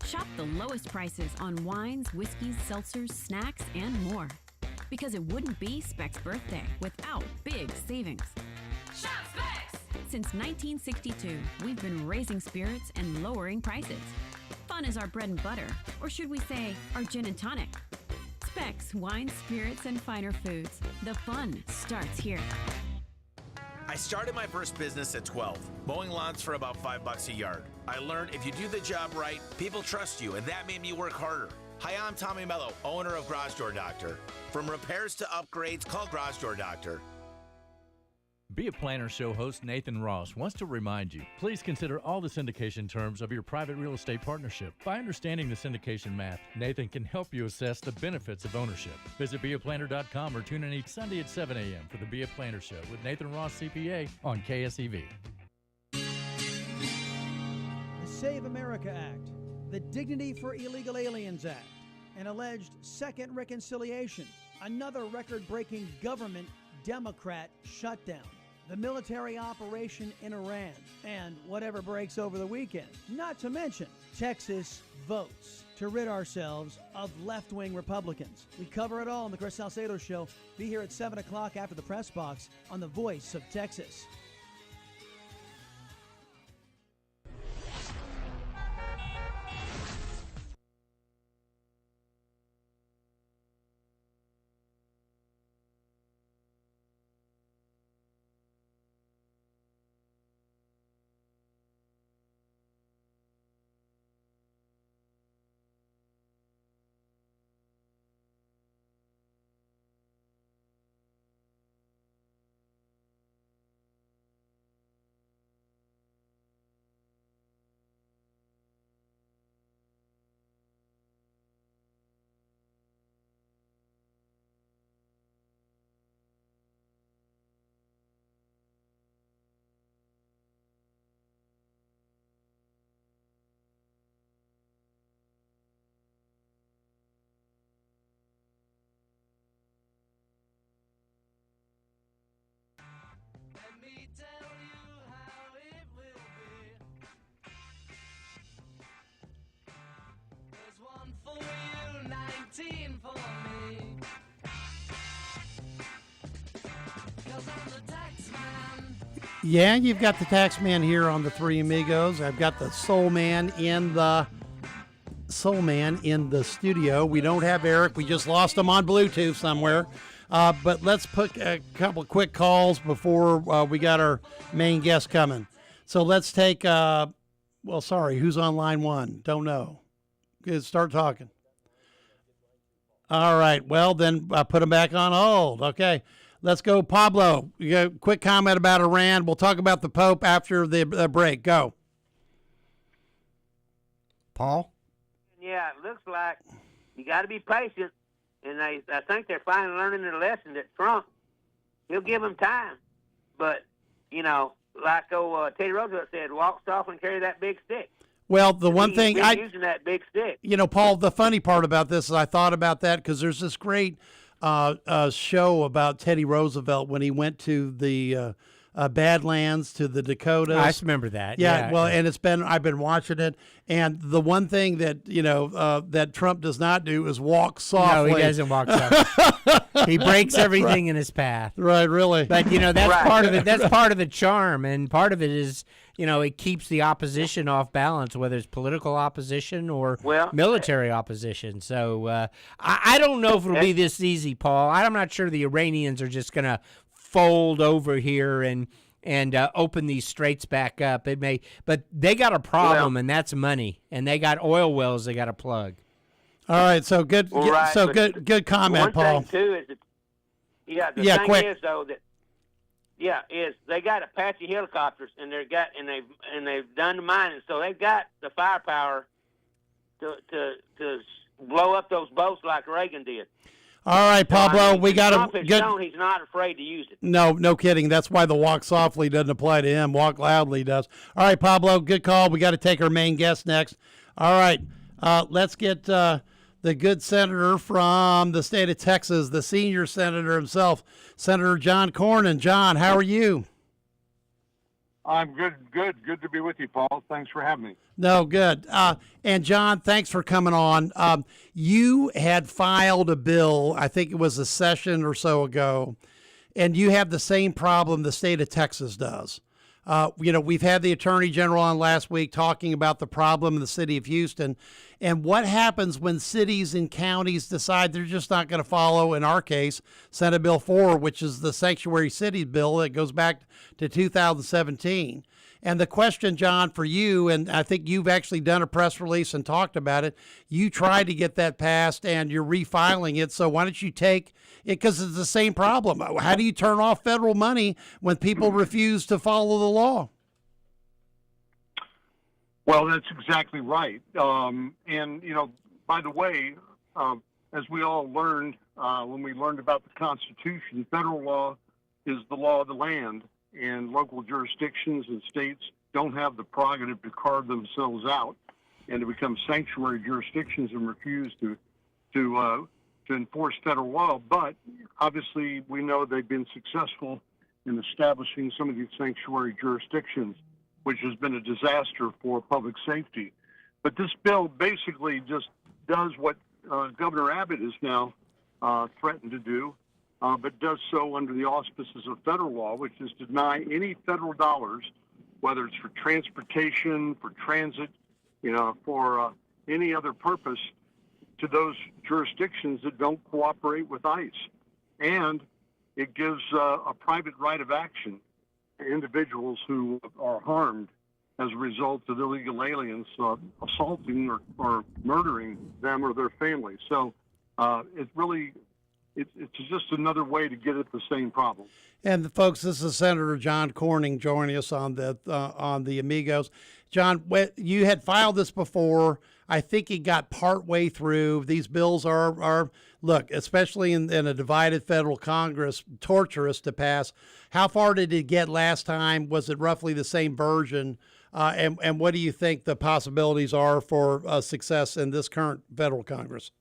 Shop the lowest prices on wines, whiskeys, seltzers, snacks, and more. Because it wouldn't be Specs' birthday without big savings. Shop Specs! Since 1962, we've been raising spirits and lowering prices. Fun is our bread and butter, or should we say, our gin and tonic. Specs, wine, spirits, and finer foods. The fun starts here. I started my first business at 12, mowing lawns for about $5 a yard. I learned if you do the job right, people trust you, and that made me work harder. Hi, I'm Tommy Mello, owner of Garage Door Doctor. From repairs to upgrades, call Garage Door Doctor. Be a Planner Show host Nathan Ross wants to remind you, please consider all the syndication terms of your private real estate partnership. By understanding the syndication math, Nathan can help you assess the benefits of ownership. Visit beaplanner.com or tune in each Sunday at 7 a.m. for the Be a Planner Show with Nathan Ross, CPA on KSEV. The Save America Act, the Dignity for Illegal Aliens Act, an alleged second reconciliation, another record-breaking government Democrat shutdown, the military operation in Iran, and whatever breaks over the weekend. Not to mention Texas votes to rid ourselves of left-wing Republicans. We cover it all on the Chris Salcedo Show. Be here at 7 o'clock after the press box on the Voice of Texas. Yeah, you've got the tax man here on the Three Amigos. I've got the soul man in the studio. We don't have Eric. We just lost him on Bluetooth somewhere. But let's put a couple of quick calls before we got our main guest coming. So let's take, who's on line one? Don't know. Good, start talking. All right, well, then I put him back on hold. Okay, let's go. Pablo, you got a quick comment about Iran. We'll talk about the Pope after the break. Go. Paul? Yeah, it looks like you got to be patient. And I think they're finally learning their lesson that Trump, he'll give them time. But, like Teddy Roosevelt said, walk soft and carry that big stick. Well, the one thing using that big stick. Paul, the funny part about this is I thought about that because there's this great show about Teddy Roosevelt when he went to the Badlands, to the Dakotas. I just remember that. Yeah, well, and I've been watching it, and the one thing that that Trump does not do is walk softly. No, he doesn't walk softly. He breaks everything in his path. Right, really. But that's part of it. That's part of the charm, and part of it is it keeps the opposition off balance, whether it's political opposition or military opposition. So I don't know if it'll be this easy, Paul. I'm not sure the Iranians are just going to fold over here and open these straits back up. It may, but they got a problem, and that's money, and they got oil wells they got to plug. All right, so good. Right, so good comment, Paul. One thing too is that the thing quick. is though that is they got Apache helicopters and they've done the mining, so they've got the firepower to blow up those boats like Reagan did. All right, Pablo, we got Trump a has good. shown he's not afraid to use it. No kidding. That's why the walk softly doesn't apply to him. Walk loudly does. All right, Pablo, good call. We got to take our main guest next. All right, let's get the good senator from the state of Texas, the senior senator himself, Senator John Cornyn. John, how are you? I'm good. Good to be with you, Paul. Thanks for having me. No, good. And John, thanks for coming on. You had filed a bill, I think it was a session or so ago, and you have the same problem the state of Texas does. We've had the Attorney General on last week talking about the problem in the city of Houston and what happens when cities and counties decide they're just not going to follow, in our case, Senate Bill 4, which is the Sanctuary Cities bill that goes back to 2017. And the question, John, for you, and I think you've actually done a press release and talked about it, you tried to get that passed and you're refiling it. So why don't you take it, because it's the same problem. How do you turn off federal money when people refuse to follow the law? Well, that's exactly right. And, by the way, as we all learned when we learned about the Constitution, federal law is the law of the land, and local jurisdictions and states don't have the prerogative to carve themselves out and to become sanctuary jurisdictions and refuse to enforce federal law. But obviously, we know they've been successful in establishing some of these sanctuary jurisdictions, which has been a disaster for public safety. But this bill basically just does what Governor Abbott has now threatened to do, but does so under the auspices of federal law, which is to deny any federal dollars, whether it's for transportation, for transit, for any other purpose, to those jurisdictions that don't cooperate with ICE. And it gives a private right of action to individuals who are harmed as a result of illegal aliens assaulting or murdering them or their families. So it's just another way to get at the same problem. And folks, this is Senator John Cornyn joining us on the Amigos. John, you had filed this before. I think it got partway through. These bills are look, especially in a divided federal Congress, torturous to pass. How far did it get last time? Was it roughly the same version? And what do you think the possibilities are for success in this current federal Congress?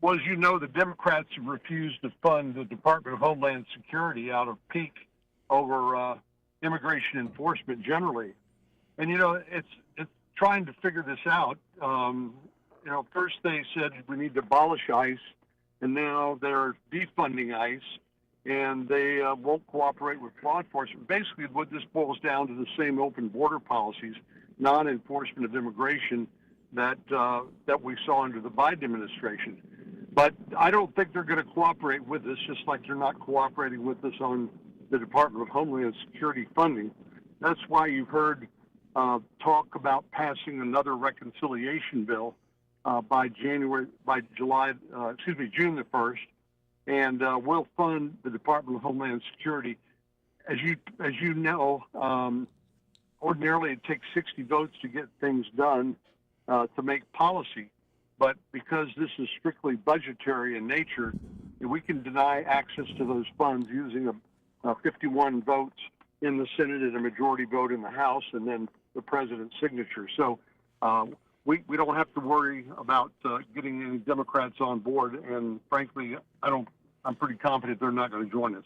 Well, as you know, the Democrats have refused to fund the Department of Homeland Security out of pique over immigration enforcement generally. And, it's trying to figure this out. First they said we need to abolish ICE, and now they're defunding ICE, and they won't cooperate with law enforcement. Basically, what this boils down to the same open border policies, non-enforcement of immigration that we saw under the Biden administration. But I don't think they're going to cooperate with us, just like they're not cooperating with us on the Department of Homeland Security funding. That's why you've heard talk about passing another reconciliation bill by June the 1st, and we'll fund the Department of Homeland Security. As you know, ordinarily it takes 60 votes to get things done to make policy. But because this is strictly budgetary in nature, we can deny access to those funds using 51 votes in the Senate and a majority vote in the House, and then the president's signature. So we don't have to worry about getting any Democrats on board. And frankly, I'm pretty confident they're not going to join us.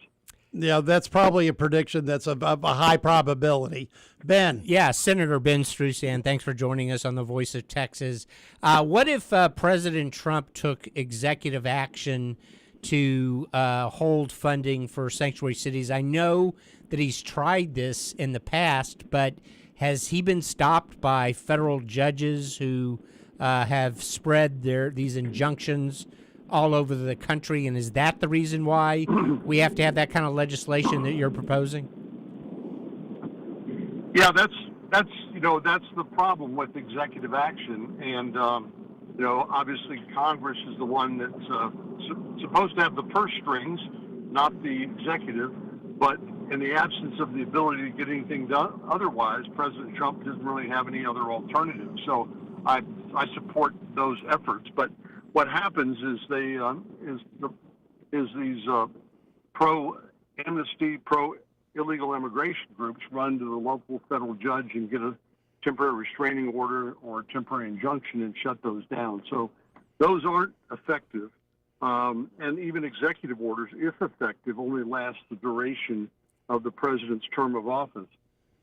Yeah, that's probably a prediction that's of a high probability. Ben. Yeah, Senator Ben Strusian, thanks for joining us on The Voice of Texas. What if President Trump took executive action to hold funding for sanctuary cities? I know that he's tried this in the past, but has he been stopped by federal judges who have spread these injunctions all over the country, and is that the reason why we have to have that kind of legislation that you're proposing? Yeah, that's the problem with executive action, and obviously Congress is the one that's supposed to have the purse strings, not the executive. But in the absence of the ability to get anything done otherwise, President Trump doesn't really have any other alternative. So I support those efforts, but what happens is these pro-amnesty, pro-illegal immigration groups run to the local federal judge and get a temporary restraining order or a temporary injunction and shut those down. So those aren't effective. And even executive orders, if effective, only last the duration of the president's term of office.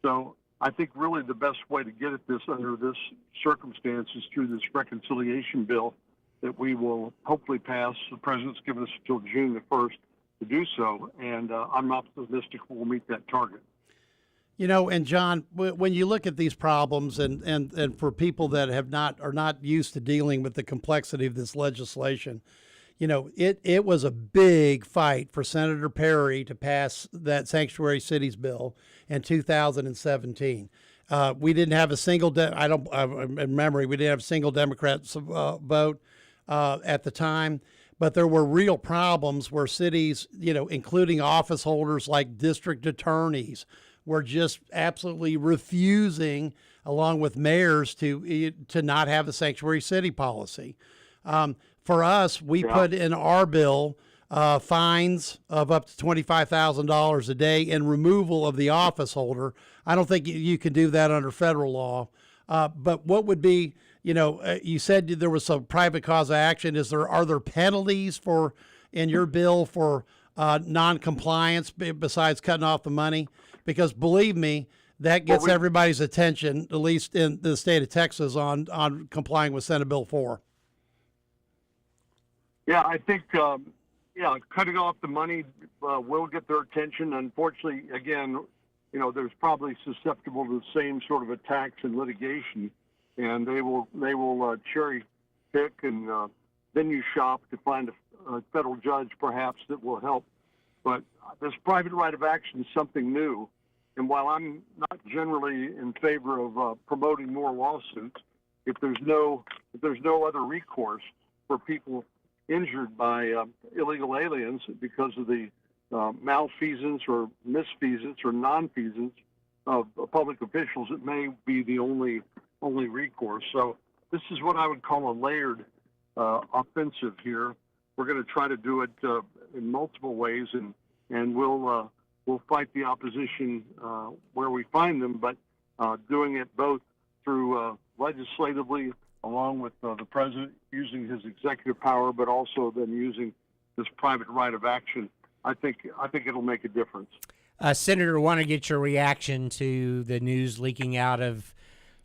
So I think really the best way to get at this under this circumstance is through this reconciliation bill that we will hopefully pass. The president's given us until June the 1st to do so, and I'm optimistic we'll meet that target. And John, when you look at these problems, and for people that are not used to dealing with the complexity of this legislation, it was a big fight for Senator Perry to pass that sanctuary cities bill in 2017. We didn't have a single in memory. We didn't have a single Democrat vote at the time, but there were real problems where cities, including office holders like district attorneys, were just absolutely refusing, along with mayors, to not have a sanctuary city policy. For us, we put in our bill fines of up to $25,000 a day and removal of the office holder. I don't think you can do that under federal law. But what would be, you said there was some private cause of action. Are there penalties in your bill for non-compliance besides cutting off the money? Because believe me, that gets everybody's attention, at least in the state of Texas, on complying with Senate Bill 4. Yeah, I think, cutting off the money will get their attention. Unfortunately, again, there's probably susceptible to the same sort of attacks and litigation, and they will cherry pick and venue shop to find a federal judge perhaps that will help. But this private right of action is something new. And while I'm not generally in favor of promoting more lawsuits, if there's no other recourse for people injured by illegal aliens because of the malfeasance or misfeasance or nonfeasance of public officials, it may be the only recourse. So this is what I would call a layered offensive here. We're going to try to do it in multiple ways, and we'll fight the opposition where we find them, but doing it both through legislatively, along with the president using his executive power, but also then using this private right of action. I think it'll make a difference. Senator, I want to get your reaction to the news leaking out of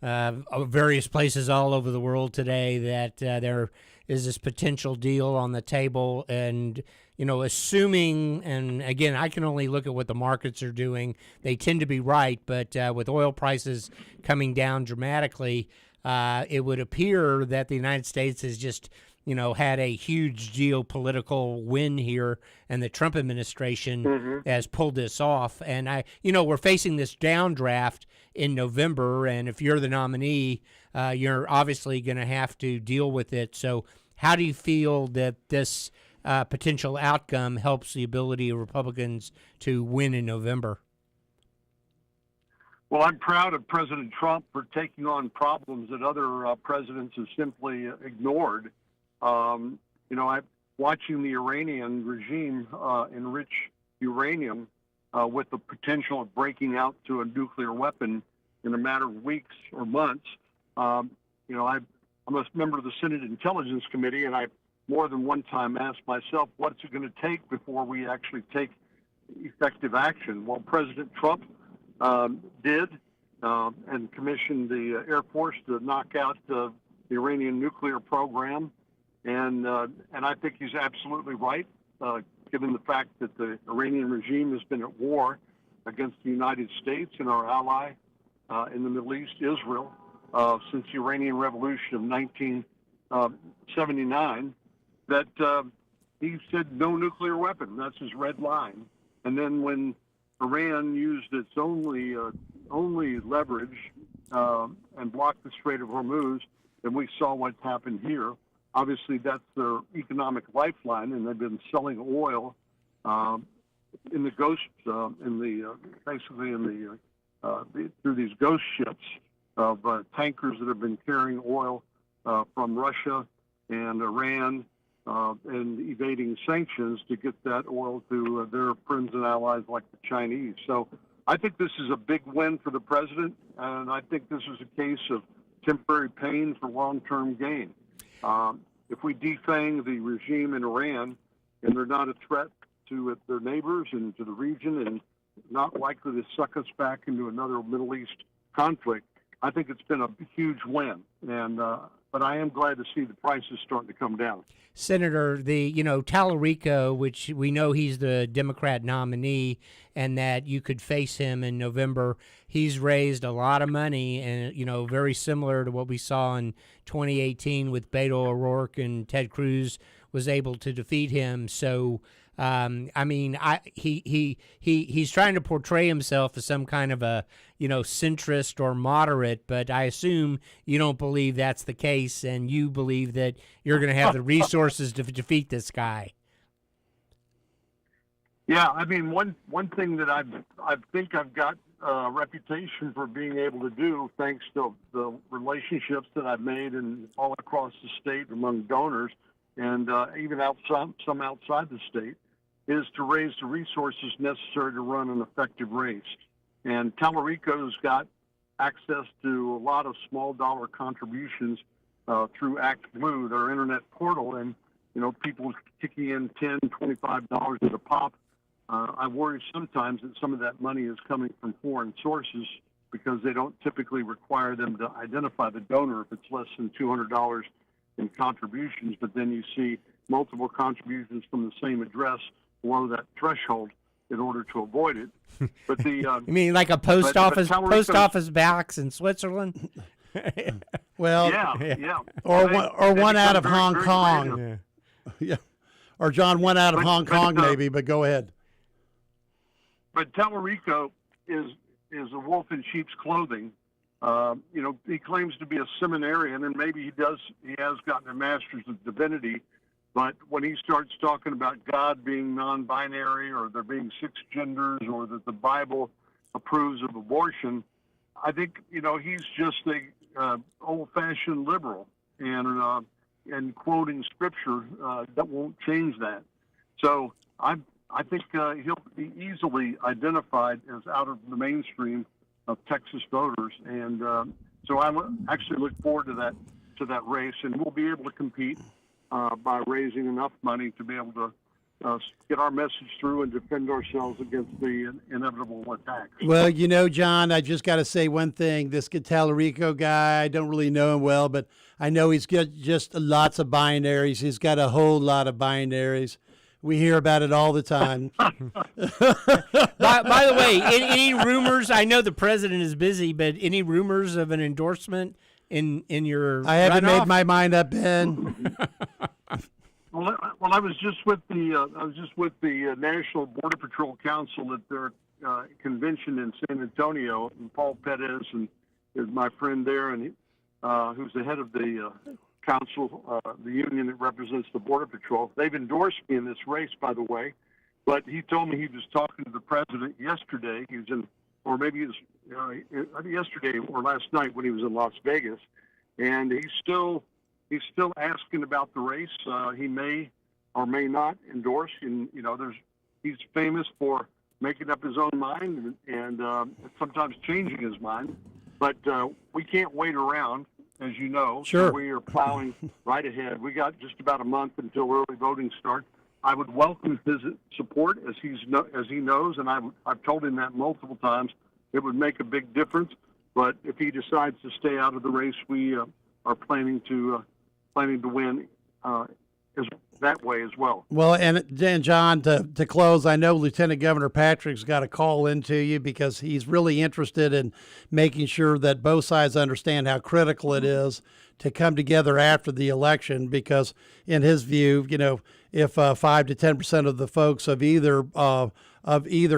various places all over the world today that there is this potential deal on the table, and assuming, and again, I can only look at what the markets are doing. They tend to be right, but with oil prices coming down dramatically, it would appear that the United States has just, had a huge geopolitical win here, and the Trump administration has pulled this off. And we're facing this downdraft in November, and if you're the nominee, you're obviously going to have to deal with it. So how do you feel that this potential outcome helps the ability of Republicans to win in November? Well, I'm proud of President Trump for taking on problems that other presidents have simply ignored. I'm watching the Iranian regime enrich uranium with the potential of breaking out to a nuclear weapon in a matter of weeks or months. I'm a member of the Senate Intelligence Committee, and I more than one time asked myself, what's it going to take before we actually take effective action? Well, President Trump did and commissioned the Air Force to knock out the Iranian nuclear program, and I think he's absolutely right, given the fact that the Iranian regime has been at war against the United States and our ally in the Middle East, Israel, since the Iranian Revolution of 1979, that he said no nuclear weapon. That's his red line. And then when Iran used its only leverage and blocked the Strait of Hormuz, then we saw what happened here. Obviously, that's their economic lifeline, and they've been selling oil in the ghost, through these ghost ships of tankers that have been carrying oil from Russia and Iran and evading sanctions to get that oil to their friends and allies like the Chinese. So I think this is a big win for the president, and I think this is a case of temporary pain for long-term gain. If we defang the regime in Iran, and they're not a threat to their neighbors and to the region and not likely to suck us back into another Middle East conflict, I think it's been a huge win. And but I am glad to see the prices starting to come down. Senator, Tallarico, which we know he's the Democrat nominee and that you could face him in November, he's raised a lot of money and, very similar to what we saw in 2018 with Beto O'Rourke and Ted Cruz was able to defeat him. So, he's trying to portray himself as some kind of a, centrist or moderate, but I assume you don't believe that's the case, and you believe that you're going to have the resources to defeat this guy. Yeah, one thing that I think I've got a reputation for being able to do, thanks to the relationships that I've made and all across the state among donors, and even some outside the state, is to raise the resources necessary to run an effective race. And Tallarico's got access to a lot of small dollar contributions through Act Blue, their internet portal, and people kicking in $10, $25 at a pop. I worry sometimes that some of that money is coming from foreign sources because they don't typically require them to identify the donor if it's less than $200 in contributions, but then you see multiple contributions from the same address below that threshold in order to avoid it. But the you mean like a post office box in Switzerland? Well, yeah. Or one out of Hong Kong. Yeah. Or John, one out of Hong Kong maybe, but go ahead. But Tallarico is a wolf in sheep's clothing. He claims to be a seminarian, and maybe he has gotten a master's of divinity, but when he starts talking about God being non-binary or there being 6 genders or that the Bible approves of abortion, I think, he's just a old-fashioned liberal, and quoting scripture that won't change that. So I think he'll be easily identified as out of the mainstream of Texas voters, and so I actually look forward to that race, and we'll be able to compete by raising enough money to be able to get our message through and defend ourselves against the inevitable attacks. Well, John, I just got to say one thing. This Tallarico guy, I don't really know him well, but I know he's got just lots of binaries. He's got a whole lot of binaries. We hear about it all the time. By the way, any rumors? I know the president is busy, but any rumors of an endorsement in your? I haven't runoff? made my mind up, Ben. Well, I was just with the National Border Patrol Council at their convention in San Antonio, and Paul Perez is my friend there, and who's the head of the council, the union that represents the Border Patrol. They've endorsed me in this race, by the way, but he told me he was talking to the president yesterday. He was yesterday or last night when he was in Las Vegas, and he's still asking about the race. He may or may not endorse, and he's famous for making up his own mind and sometimes changing his mind. But we can't wait around. as you know. Sure. So we are plowing right ahead. We got just about a month until early voting starts. I would welcome his support, as he knows, and I've told him that multiple times. It would make a big difference. But if he decides to stay out of the race, we are planning to win that way as well. Well, and John, to close, I know Lieutenant Governor Patrick's got a call into you because he's really interested in making sure that both sides understand how critical it is to come together after the election, because in his view, if 5 to 10% of the folks of either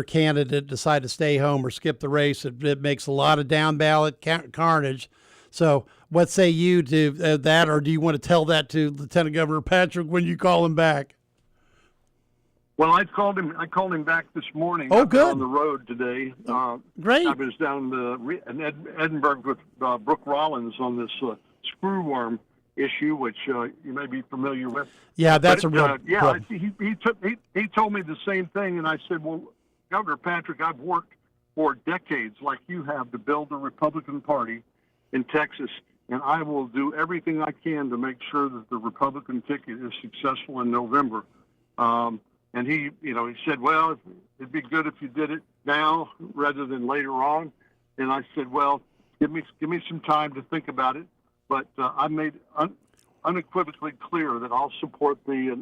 candidate decide to stay home or skip the race, it makes a lot of down ballot carnage. So what say you to that, or do you want to tell that to Lieutenant Governor Patrick when you call him back? Well, I called him back this morning. Oh, I've been good. on the road today. Great. I was down in Edinburgh with Brooke Rollins on this screwworm issue, which you may be familiar with. Yeah, that's a real problem. He told me the same thing, and I said, well, Governor Patrick, I've worked for decades like you have to build the Republican Party in Texas, and I will do everything I can to make sure that the Republican ticket is successful in November. And he said, well, it'd be good if you did it now rather than later on. And I said, well, give me some time to think about it. But I made unequivocally clear that I'll support the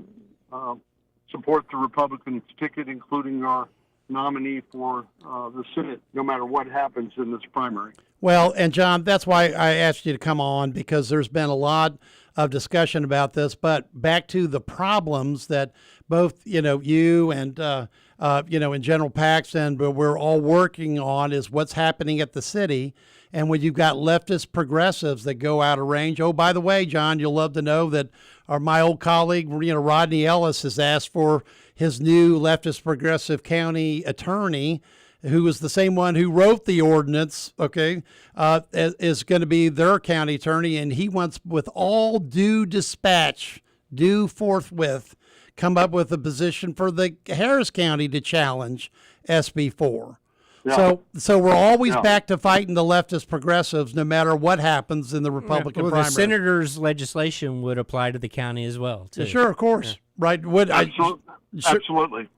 Republican ticket, including our nominee for the Senate, no matter what happens in this primary. Well, and John, that's why I asked you to come on, because there's been a lot of discussion about this. But back to the problems that both you and in General Paxton, but we're all working on, is what's happening at the city. And when you've got leftist progressives that go out of range. Oh, by the way, John, you'll love to know that my old colleague, Rodney Ellis, has asked for his new leftist progressive county attorney, who is the same one who wrote the ordinance, is going to be their county attorney. And he wants, with all due dispatch, due forthwith, come up with a position for the Harris County to challenge SB 4. Yeah. So we're always back to fighting the leftist progressives, no matter what happens in the Republican primary. The senator's legislation would apply to the county as well, too. Sure, of course. Yeah. Right. Absolutely.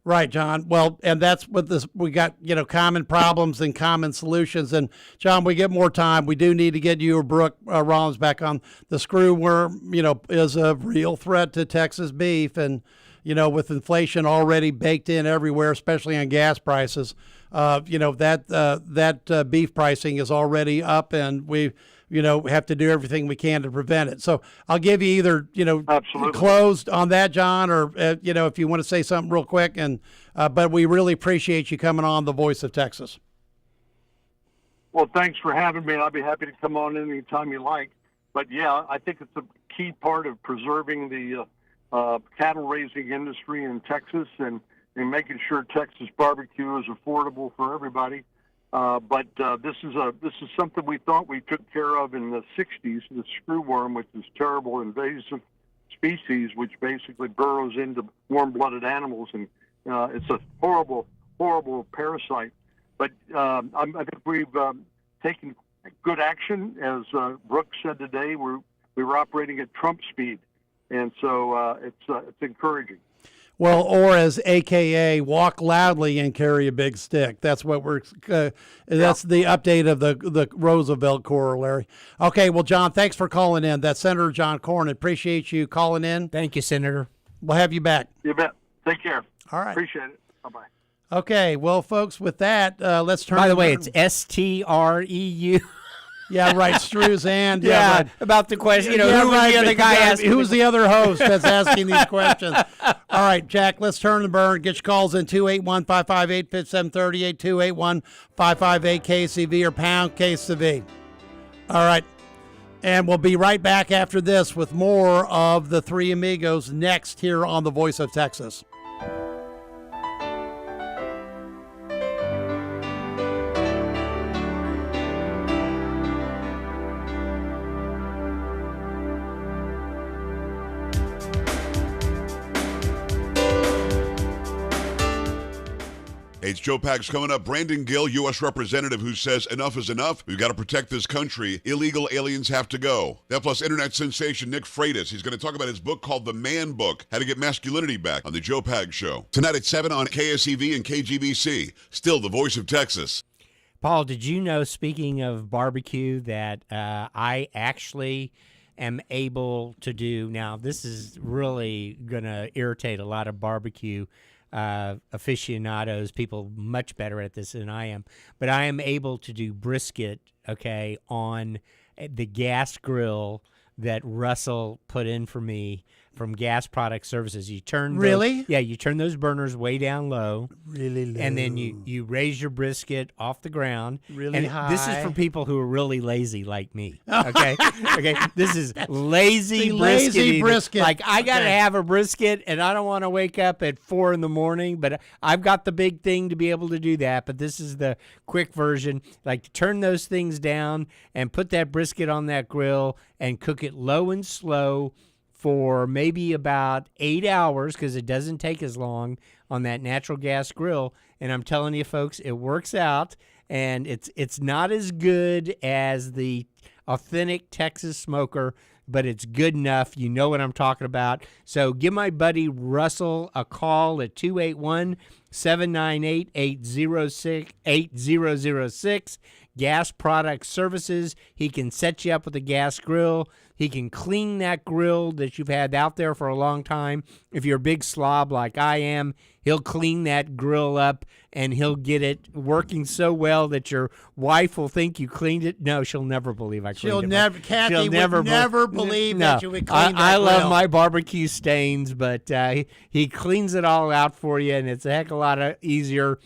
Right, John. Well, and that's what we got, common problems and common solutions. And John, we get more time. We do need to get you or Brooke Rollins back on. The screwworm, is a real threat to Texas beef. And, with inflation already baked in everywhere, especially on gas prices, that beef pricing is already up, and we have to do everything we can to prevent it. So I'll give you either, Absolutely. Closed on that, John, or, if you want to say something real quick. And but we really appreciate you coming on The Voice of Texas. Well, thanks for having me. I'll be happy to come on anytime you like. But, yeah, I think it's a key part of preserving the cattle raising industry in Texas and making sure Texas barbecue is affordable for everybody. But this is something we thought we took care of in the 60s, the screwworm, which is terrible invasive species, which basically burrows into warm-blooded animals, and it's a horrible, horrible parasite. But I think we've taken good action. As Brooke said today, we were operating at Trump speed, and so it's encouraging. Well, or as AKA, walk loudly and carry a big stick. That's what we're. That's the update of the Roosevelt corollary. Okay, well, John, thanks for calling in. That's Senator John Cornyn. Appreciate you calling in. Thank you, Senator. We'll have you back. You bet. Take care. All right. Appreciate it. Bye-bye. Okay, well, folks, with that, let's turn. By the way, it's STREU. Yeah, right. Strews and right. About the question, who was the other guy asking? Who's the other host that's asking these questions? All right, Jack. Let's turn the burn. Get your calls in 281-558-5738, 281-558-KCV or pound KCV. All right, and we'll be right back after this with more of the Three Amigos next here on The Voice of Texas. Hey, it's Joe Pags coming up. Brandon Gill, U.S. Representative, who says enough is enough. We've got to protect this country. Illegal aliens have to go. That plus internet sensation Nick Freitas. He's going to talk about his book called The Man Book, How to Get Masculinity Back on the Joe Pags Show. Tonight at 7 on KSEV and KGBC. Still the voice of Texas. Paul, did you know, speaking of barbecue, that I actually am able to do, now this is really going to irritate a lot of barbecue aficionados, people much better at this than I am, but I am able to do brisket, okay, on the gas grill that Russell put in for me from Gas Product Services. You turn you turn those burners way down low, really low, and then you raise your brisket off the ground, really and high. This is for people who are really lazy like me. Okay, okay. This is lazy brisket. Like I gotta have a brisket, and I don't want to wake up at 4 a.m, but I've got the big thing to be able to do that. But this is the quick version. Like turn those things down and put that brisket on that grill and cook it low and slow for maybe about 8 hours, because it doesn't take as long on that natural gas grill. And I'm telling you, folks, it works out, and it's not as good as the authentic Texas smoker, but it's good enough. You know what I'm talking about. So give my buddy Russell a call at 281-798-8006. Gas Product Services. He can set you up with a gas grill. He can clean that grill that you've had out there for a long time. If you're a big slob like I am, he'll clean that grill up, and he'll get it working so well that your wife will think you cleaned it. No, she'll never believe I cleaned it. Kathy she'll would never believe no. that you would clean that I love grill. my barbecue stains, but he cleans it all out for you, and it's a heck of a lot easier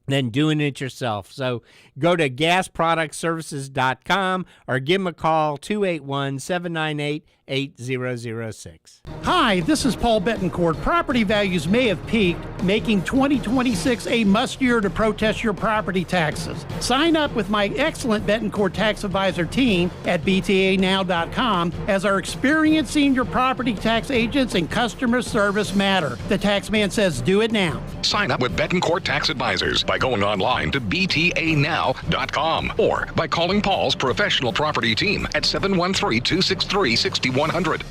than doing it yourself. So go to gasproductservices.com or give him a call, 281-798-8006. Hi, this is Paul Betancourt. Property values may have peaked, making 2026 a must year to protest your property taxes. Sign up with my excellent Betancourt tax advisor team at btanow.com, as our experienced senior property tax agents and customer service matter. The Taxman says do it now. Sign up with Betancourt Tax Advisors by going online to btanow.com or by calling Paul's professional property team at 713-263-6100.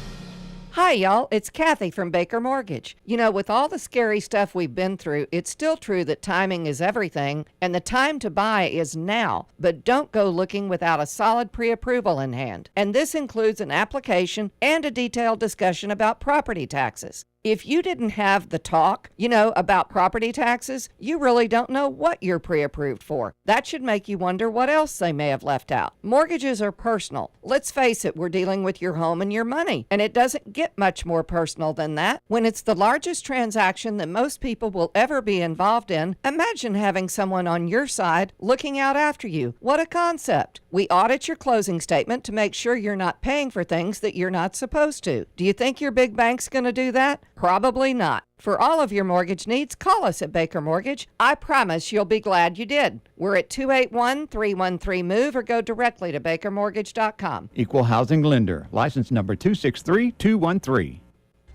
Hi, y'all. It's Kathy from Baker Mortgage. You know, with all the scary stuff we've been through, it's still true that timing is everything, and the time to buy is now. But don't go looking without a solid pre-approval in hand. And this includes an application and a detailed discussion about property taxes. If you didn't have the talk, about property taxes, you really don't know what you're pre-approved for. That should make you wonder what else they may have left out. Mortgages are personal. Let's face it, we're dealing with your home and your money, and it doesn't get much more personal than that. When it's the largest transaction that most people will ever be involved in, imagine having someone on your side looking out after you. What a concept. We audit your closing statement to make sure you're not paying for things that you're not supposed to. Do you think your big bank's going to do that? Probably not. For all of your mortgage needs, call us at Baker Mortgage. I promise you'll be glad you did. We're at 281-313-MOVE or go directly to bakermortgage.com. Equal housing lender. License number 263213.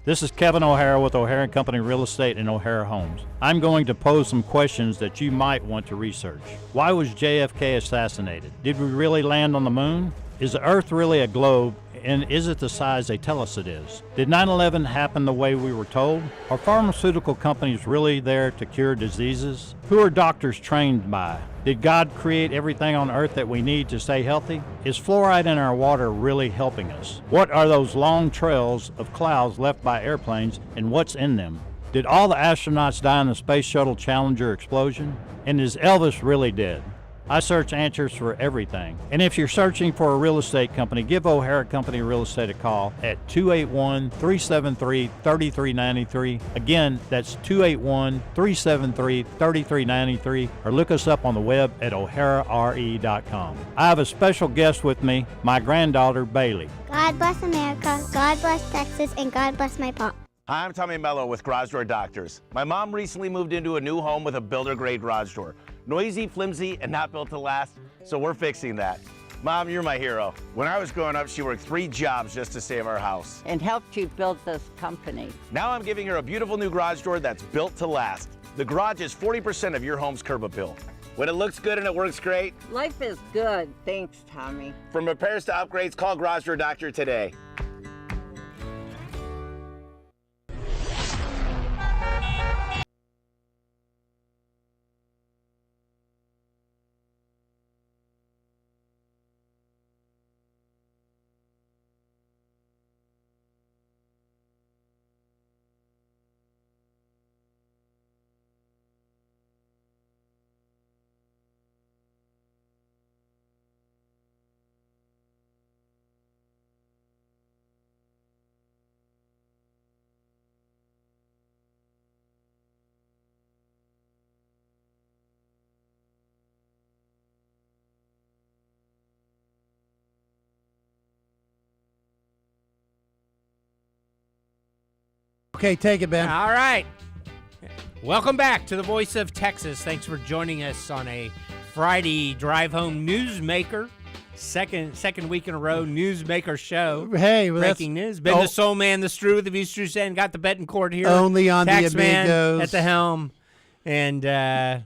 This is Kevin O'Hara with O'Hara & Company Real Estate and O'Hara Homes. I'm going to pose some questions that you might want to research. Why was JFK assassinated? Did we really land on the moon? Is the Earth really a globe, and is it the size they tell us it is? Did 9/11 happen the way we were told? Are pharmaceutical companies really there to cure diseases? Who are doctors trained by? Did God create everything on Earth that we need to stay healthy? Is fluoride in our water really helping us? What are those long trails of clouds left by airplanes, and what's in them? Did all the astronauts die in the Space Shuttle Challenger explosion? And is Elvis really dead? I search answers for everything. And if you're searching for a real estate company, give O'Hara Company Real Estate a call at 281-373-3393. Again, that's 281-373-3393, or look us up on the web at o'harare.com. I have a special guest with me, my granddaughter, Bailey. God bless America, God bless Texas, and God bless my pop. Hi, I'm Tommy Mello with Garage Door Doctors. My mom recently moved into a new home with a builder-grade garage door. Noisy, flimsy, and not built to last, so we're fixing that. Mom, you're my hero. When I was growing up, she worked 3 jobs just to save our house. And helped you build this company. Now I'm giving her a beautiful new garage door that's built to last. The garage is 40% of your home's curb appeal. When it looks good and it works great, Life is good. Thanks, Tommy. from repairs to upgrades, call Garage Door Doctor today. Okay, take it, Ben. All right. Welcome back to the Voice of Texas. Thanks for joining us on a Friday drive home newsmaker. Second week in a row newsmaker show. Hey, well, breaking news. Ben the Soul Man, the Strew, the Vistru and got the Betancourt here. Only on Tax the Man Amigos at the helm. And yeah.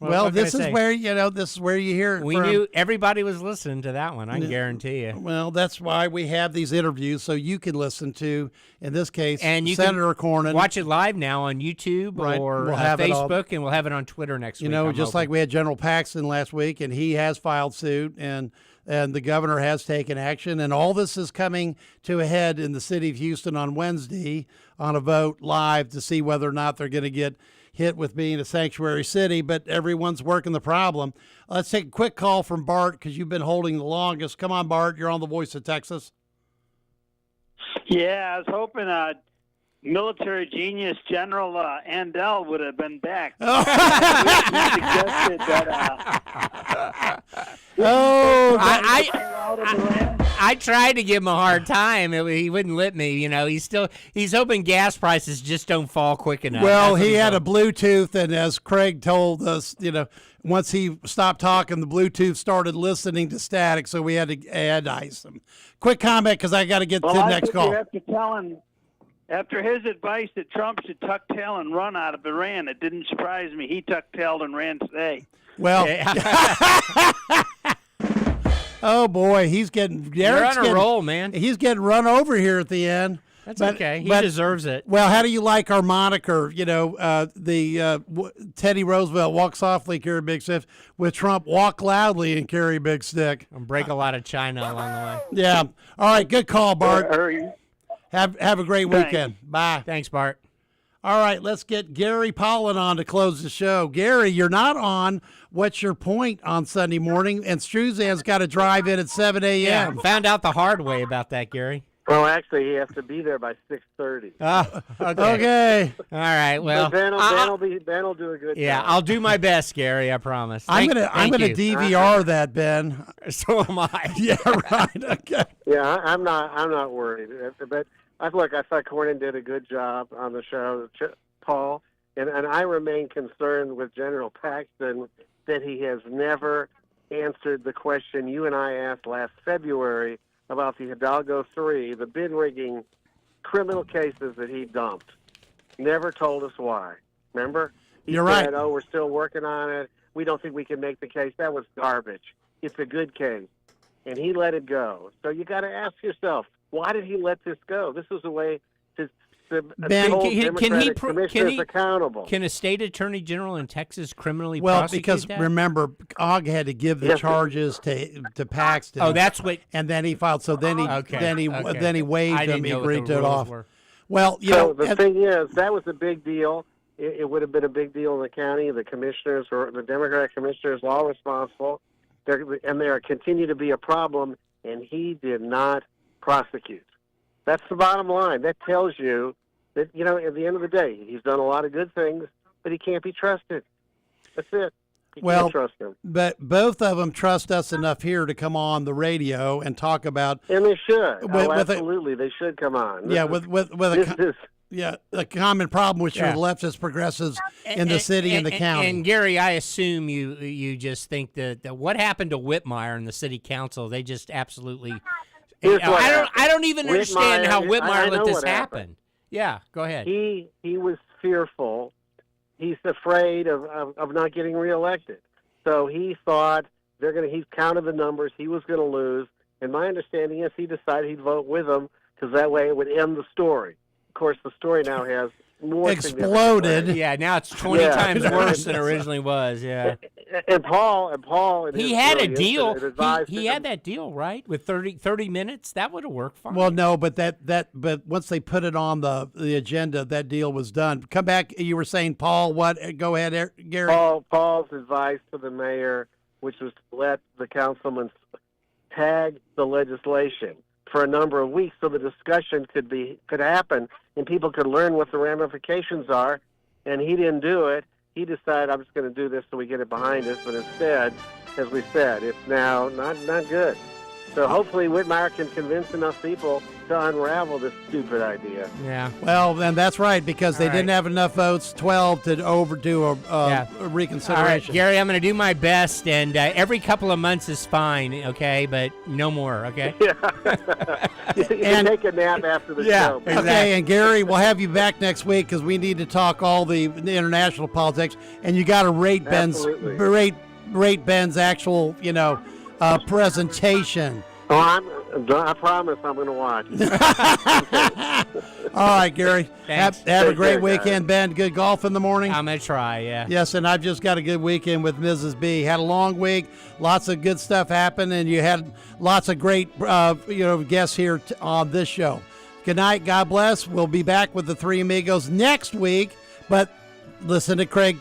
Well, this is where you hear it we from. knew everybody was listening to that one. I can guarantee you. Well, that's why we have these interviews so you can listen to, in this case, And you Senator can Cornyn. watch it live now on YouTube or We'll have it all. Facebook, and we'll have it on Twitter next week. Just like we had General Paxton last week, and he has filed suit, and the governor has taken action, and all this is coming to a head in the city of Houston on Wednesday on a vote live to see whether or not they're going to get hit with being a sanctuary city, but everyone's working the problem. Let's take a quick call from Bart because you've been holding the longest. Come on, Bart. You're on the Voice of Texas. Yeah, I was hoping military genius General Andel would have been back. He suggested that. I tried to give him a hard time. He wouldn't let me. He's hoping gas prices just don't fall quick enough. Well, he had a Bluetooth, and as Craig told us, once he stopped talking, the Bluetooth started listening to static, so we had to add ice him. Quick comment, because I got to get to the next call. You have to tell him, after his advice that Trump should tuck tail and run out of Iran, it didn't surprise me. He tucked tail and ran today. Well, oh boy, he's getting. You're on a roll, man. He's getting run over here at the end. That's okay. He deserves it. Well, how do you like our moniker? Teddy Roosevelt, walk softly, carry a big stick. With Trump, walk loudly and carry a big stick. And break a lot of china along the way. Yeah. All right. Good call, Bart. Have a great weekend. Bye. Thanks, Bart. All right, let's get Gary Pollan on to close the show. Gary, you're not on. What's your point on Sunday morning? And Struzan's got to drive in at 7 a.m. Yeah, found out the hard way about that, Gary. Well, actually, he has to be there by 6:30. Okay. All right. Well, Ben will do a good job. Yeah, I'll do my best, Gary. I promise. I'm gonna DVR that, Ben. So am I. Yeah, right. Okay. Yeah, I'm not worried. But I thought Cornyn did a good job on the show, Paul, and I remain concerned with General Paxton that he has never answered the question you and I asked last February about the Hidalgo 3, the bid rigging criminal cases that he dumped. Never told us why. Remember? He You're said, right. "Oh, we're still working on it. We don't think we can make the case." That was garbage. It's a good case. And he let it go. So you got to ask yourself, why did he let this go? This was a way to Ben, hold can Democratic commissioners accountable. Can a state attorney general in Texas criminally Well, prosecute because that? remember, Ogg had to give the Yes. charges to Paxton. Oh, that's what. And then he filed. So then he Okay, then he okay. then he waived I didn't them. He know what agreed the to it rules off. were. Well, So the thing is, that was a big deal. It would have been a big deal in the county. The commissioners, or the Democratic commissioners, are all responsible, and they continue to be a problem. And he did not prosecute. That's the bottom line. That tells you that, at the end of the day, he's done a lot of good things, but he can't be trusted. That's it. You Well, can't trust him. but both of them trust us enough here to come on the radio and talk about. And they should. With a- Absolutely, they should come on. Yeah, This with is- a a common problem with your leftist progressives in the city and the county. And Gary, I assume you just think that what happened to Whitmire in the city council? They just absolutely. Here's what I happened. don't even understand how I Whitmire know let this what happen. Yeah, go ahead. He was fearful. he's afraid of not getting reelected. So he thought he counted the numbers, he was going to lose. And my understanding is he decided he'd vote with them because that way it would end the story. Of course, the story now has more exploded. Yeah, now it's 20 times worse than it originally was. Yeah. And Paul, he had a deal. He had that deal, right? With 30 minutes, that would have worked fine. Well, no, but but once they put it on the agenda, that deal was done. Come back. You were saying, Paul, what? Go ahead, Gary. Paul's advice to the mayor, which was to let the councilmen tag the legislation for a number of weeks so the discussion could happen and people could learn what the ramifications are. And he didn't do it. He decided, I'm just going to do this so we get it behind us. But instead, as we said, it's now not good. So hopefully Whitmire can convince enough people to unravel this stupid idea. Yeah. Well, then that's right, because they didn't have enough votes, 12, to overdo a reconsideration. All right, Gary, I'm going to do my best, and every couple of months is fine, okay? But no more, okay? You can take a nap after the show. Exactly. Okay, and Gary, we'll have you back next week because we need to talk all the international politics, and you got to rate Ben's actual, presentation. I promise I'm going to watch. All right, Gary. Have a Take great care, weekend, Ben. Good golf in the morning. I'm going to try, yeah. Yes, and I've just got a good weekend with Mrs. B. Had a long week. Lots of good stuff happened, and you had lots of great guests here on this show. Good night. God bless. We'll be back with the Three Amigos next week, but listen to Craig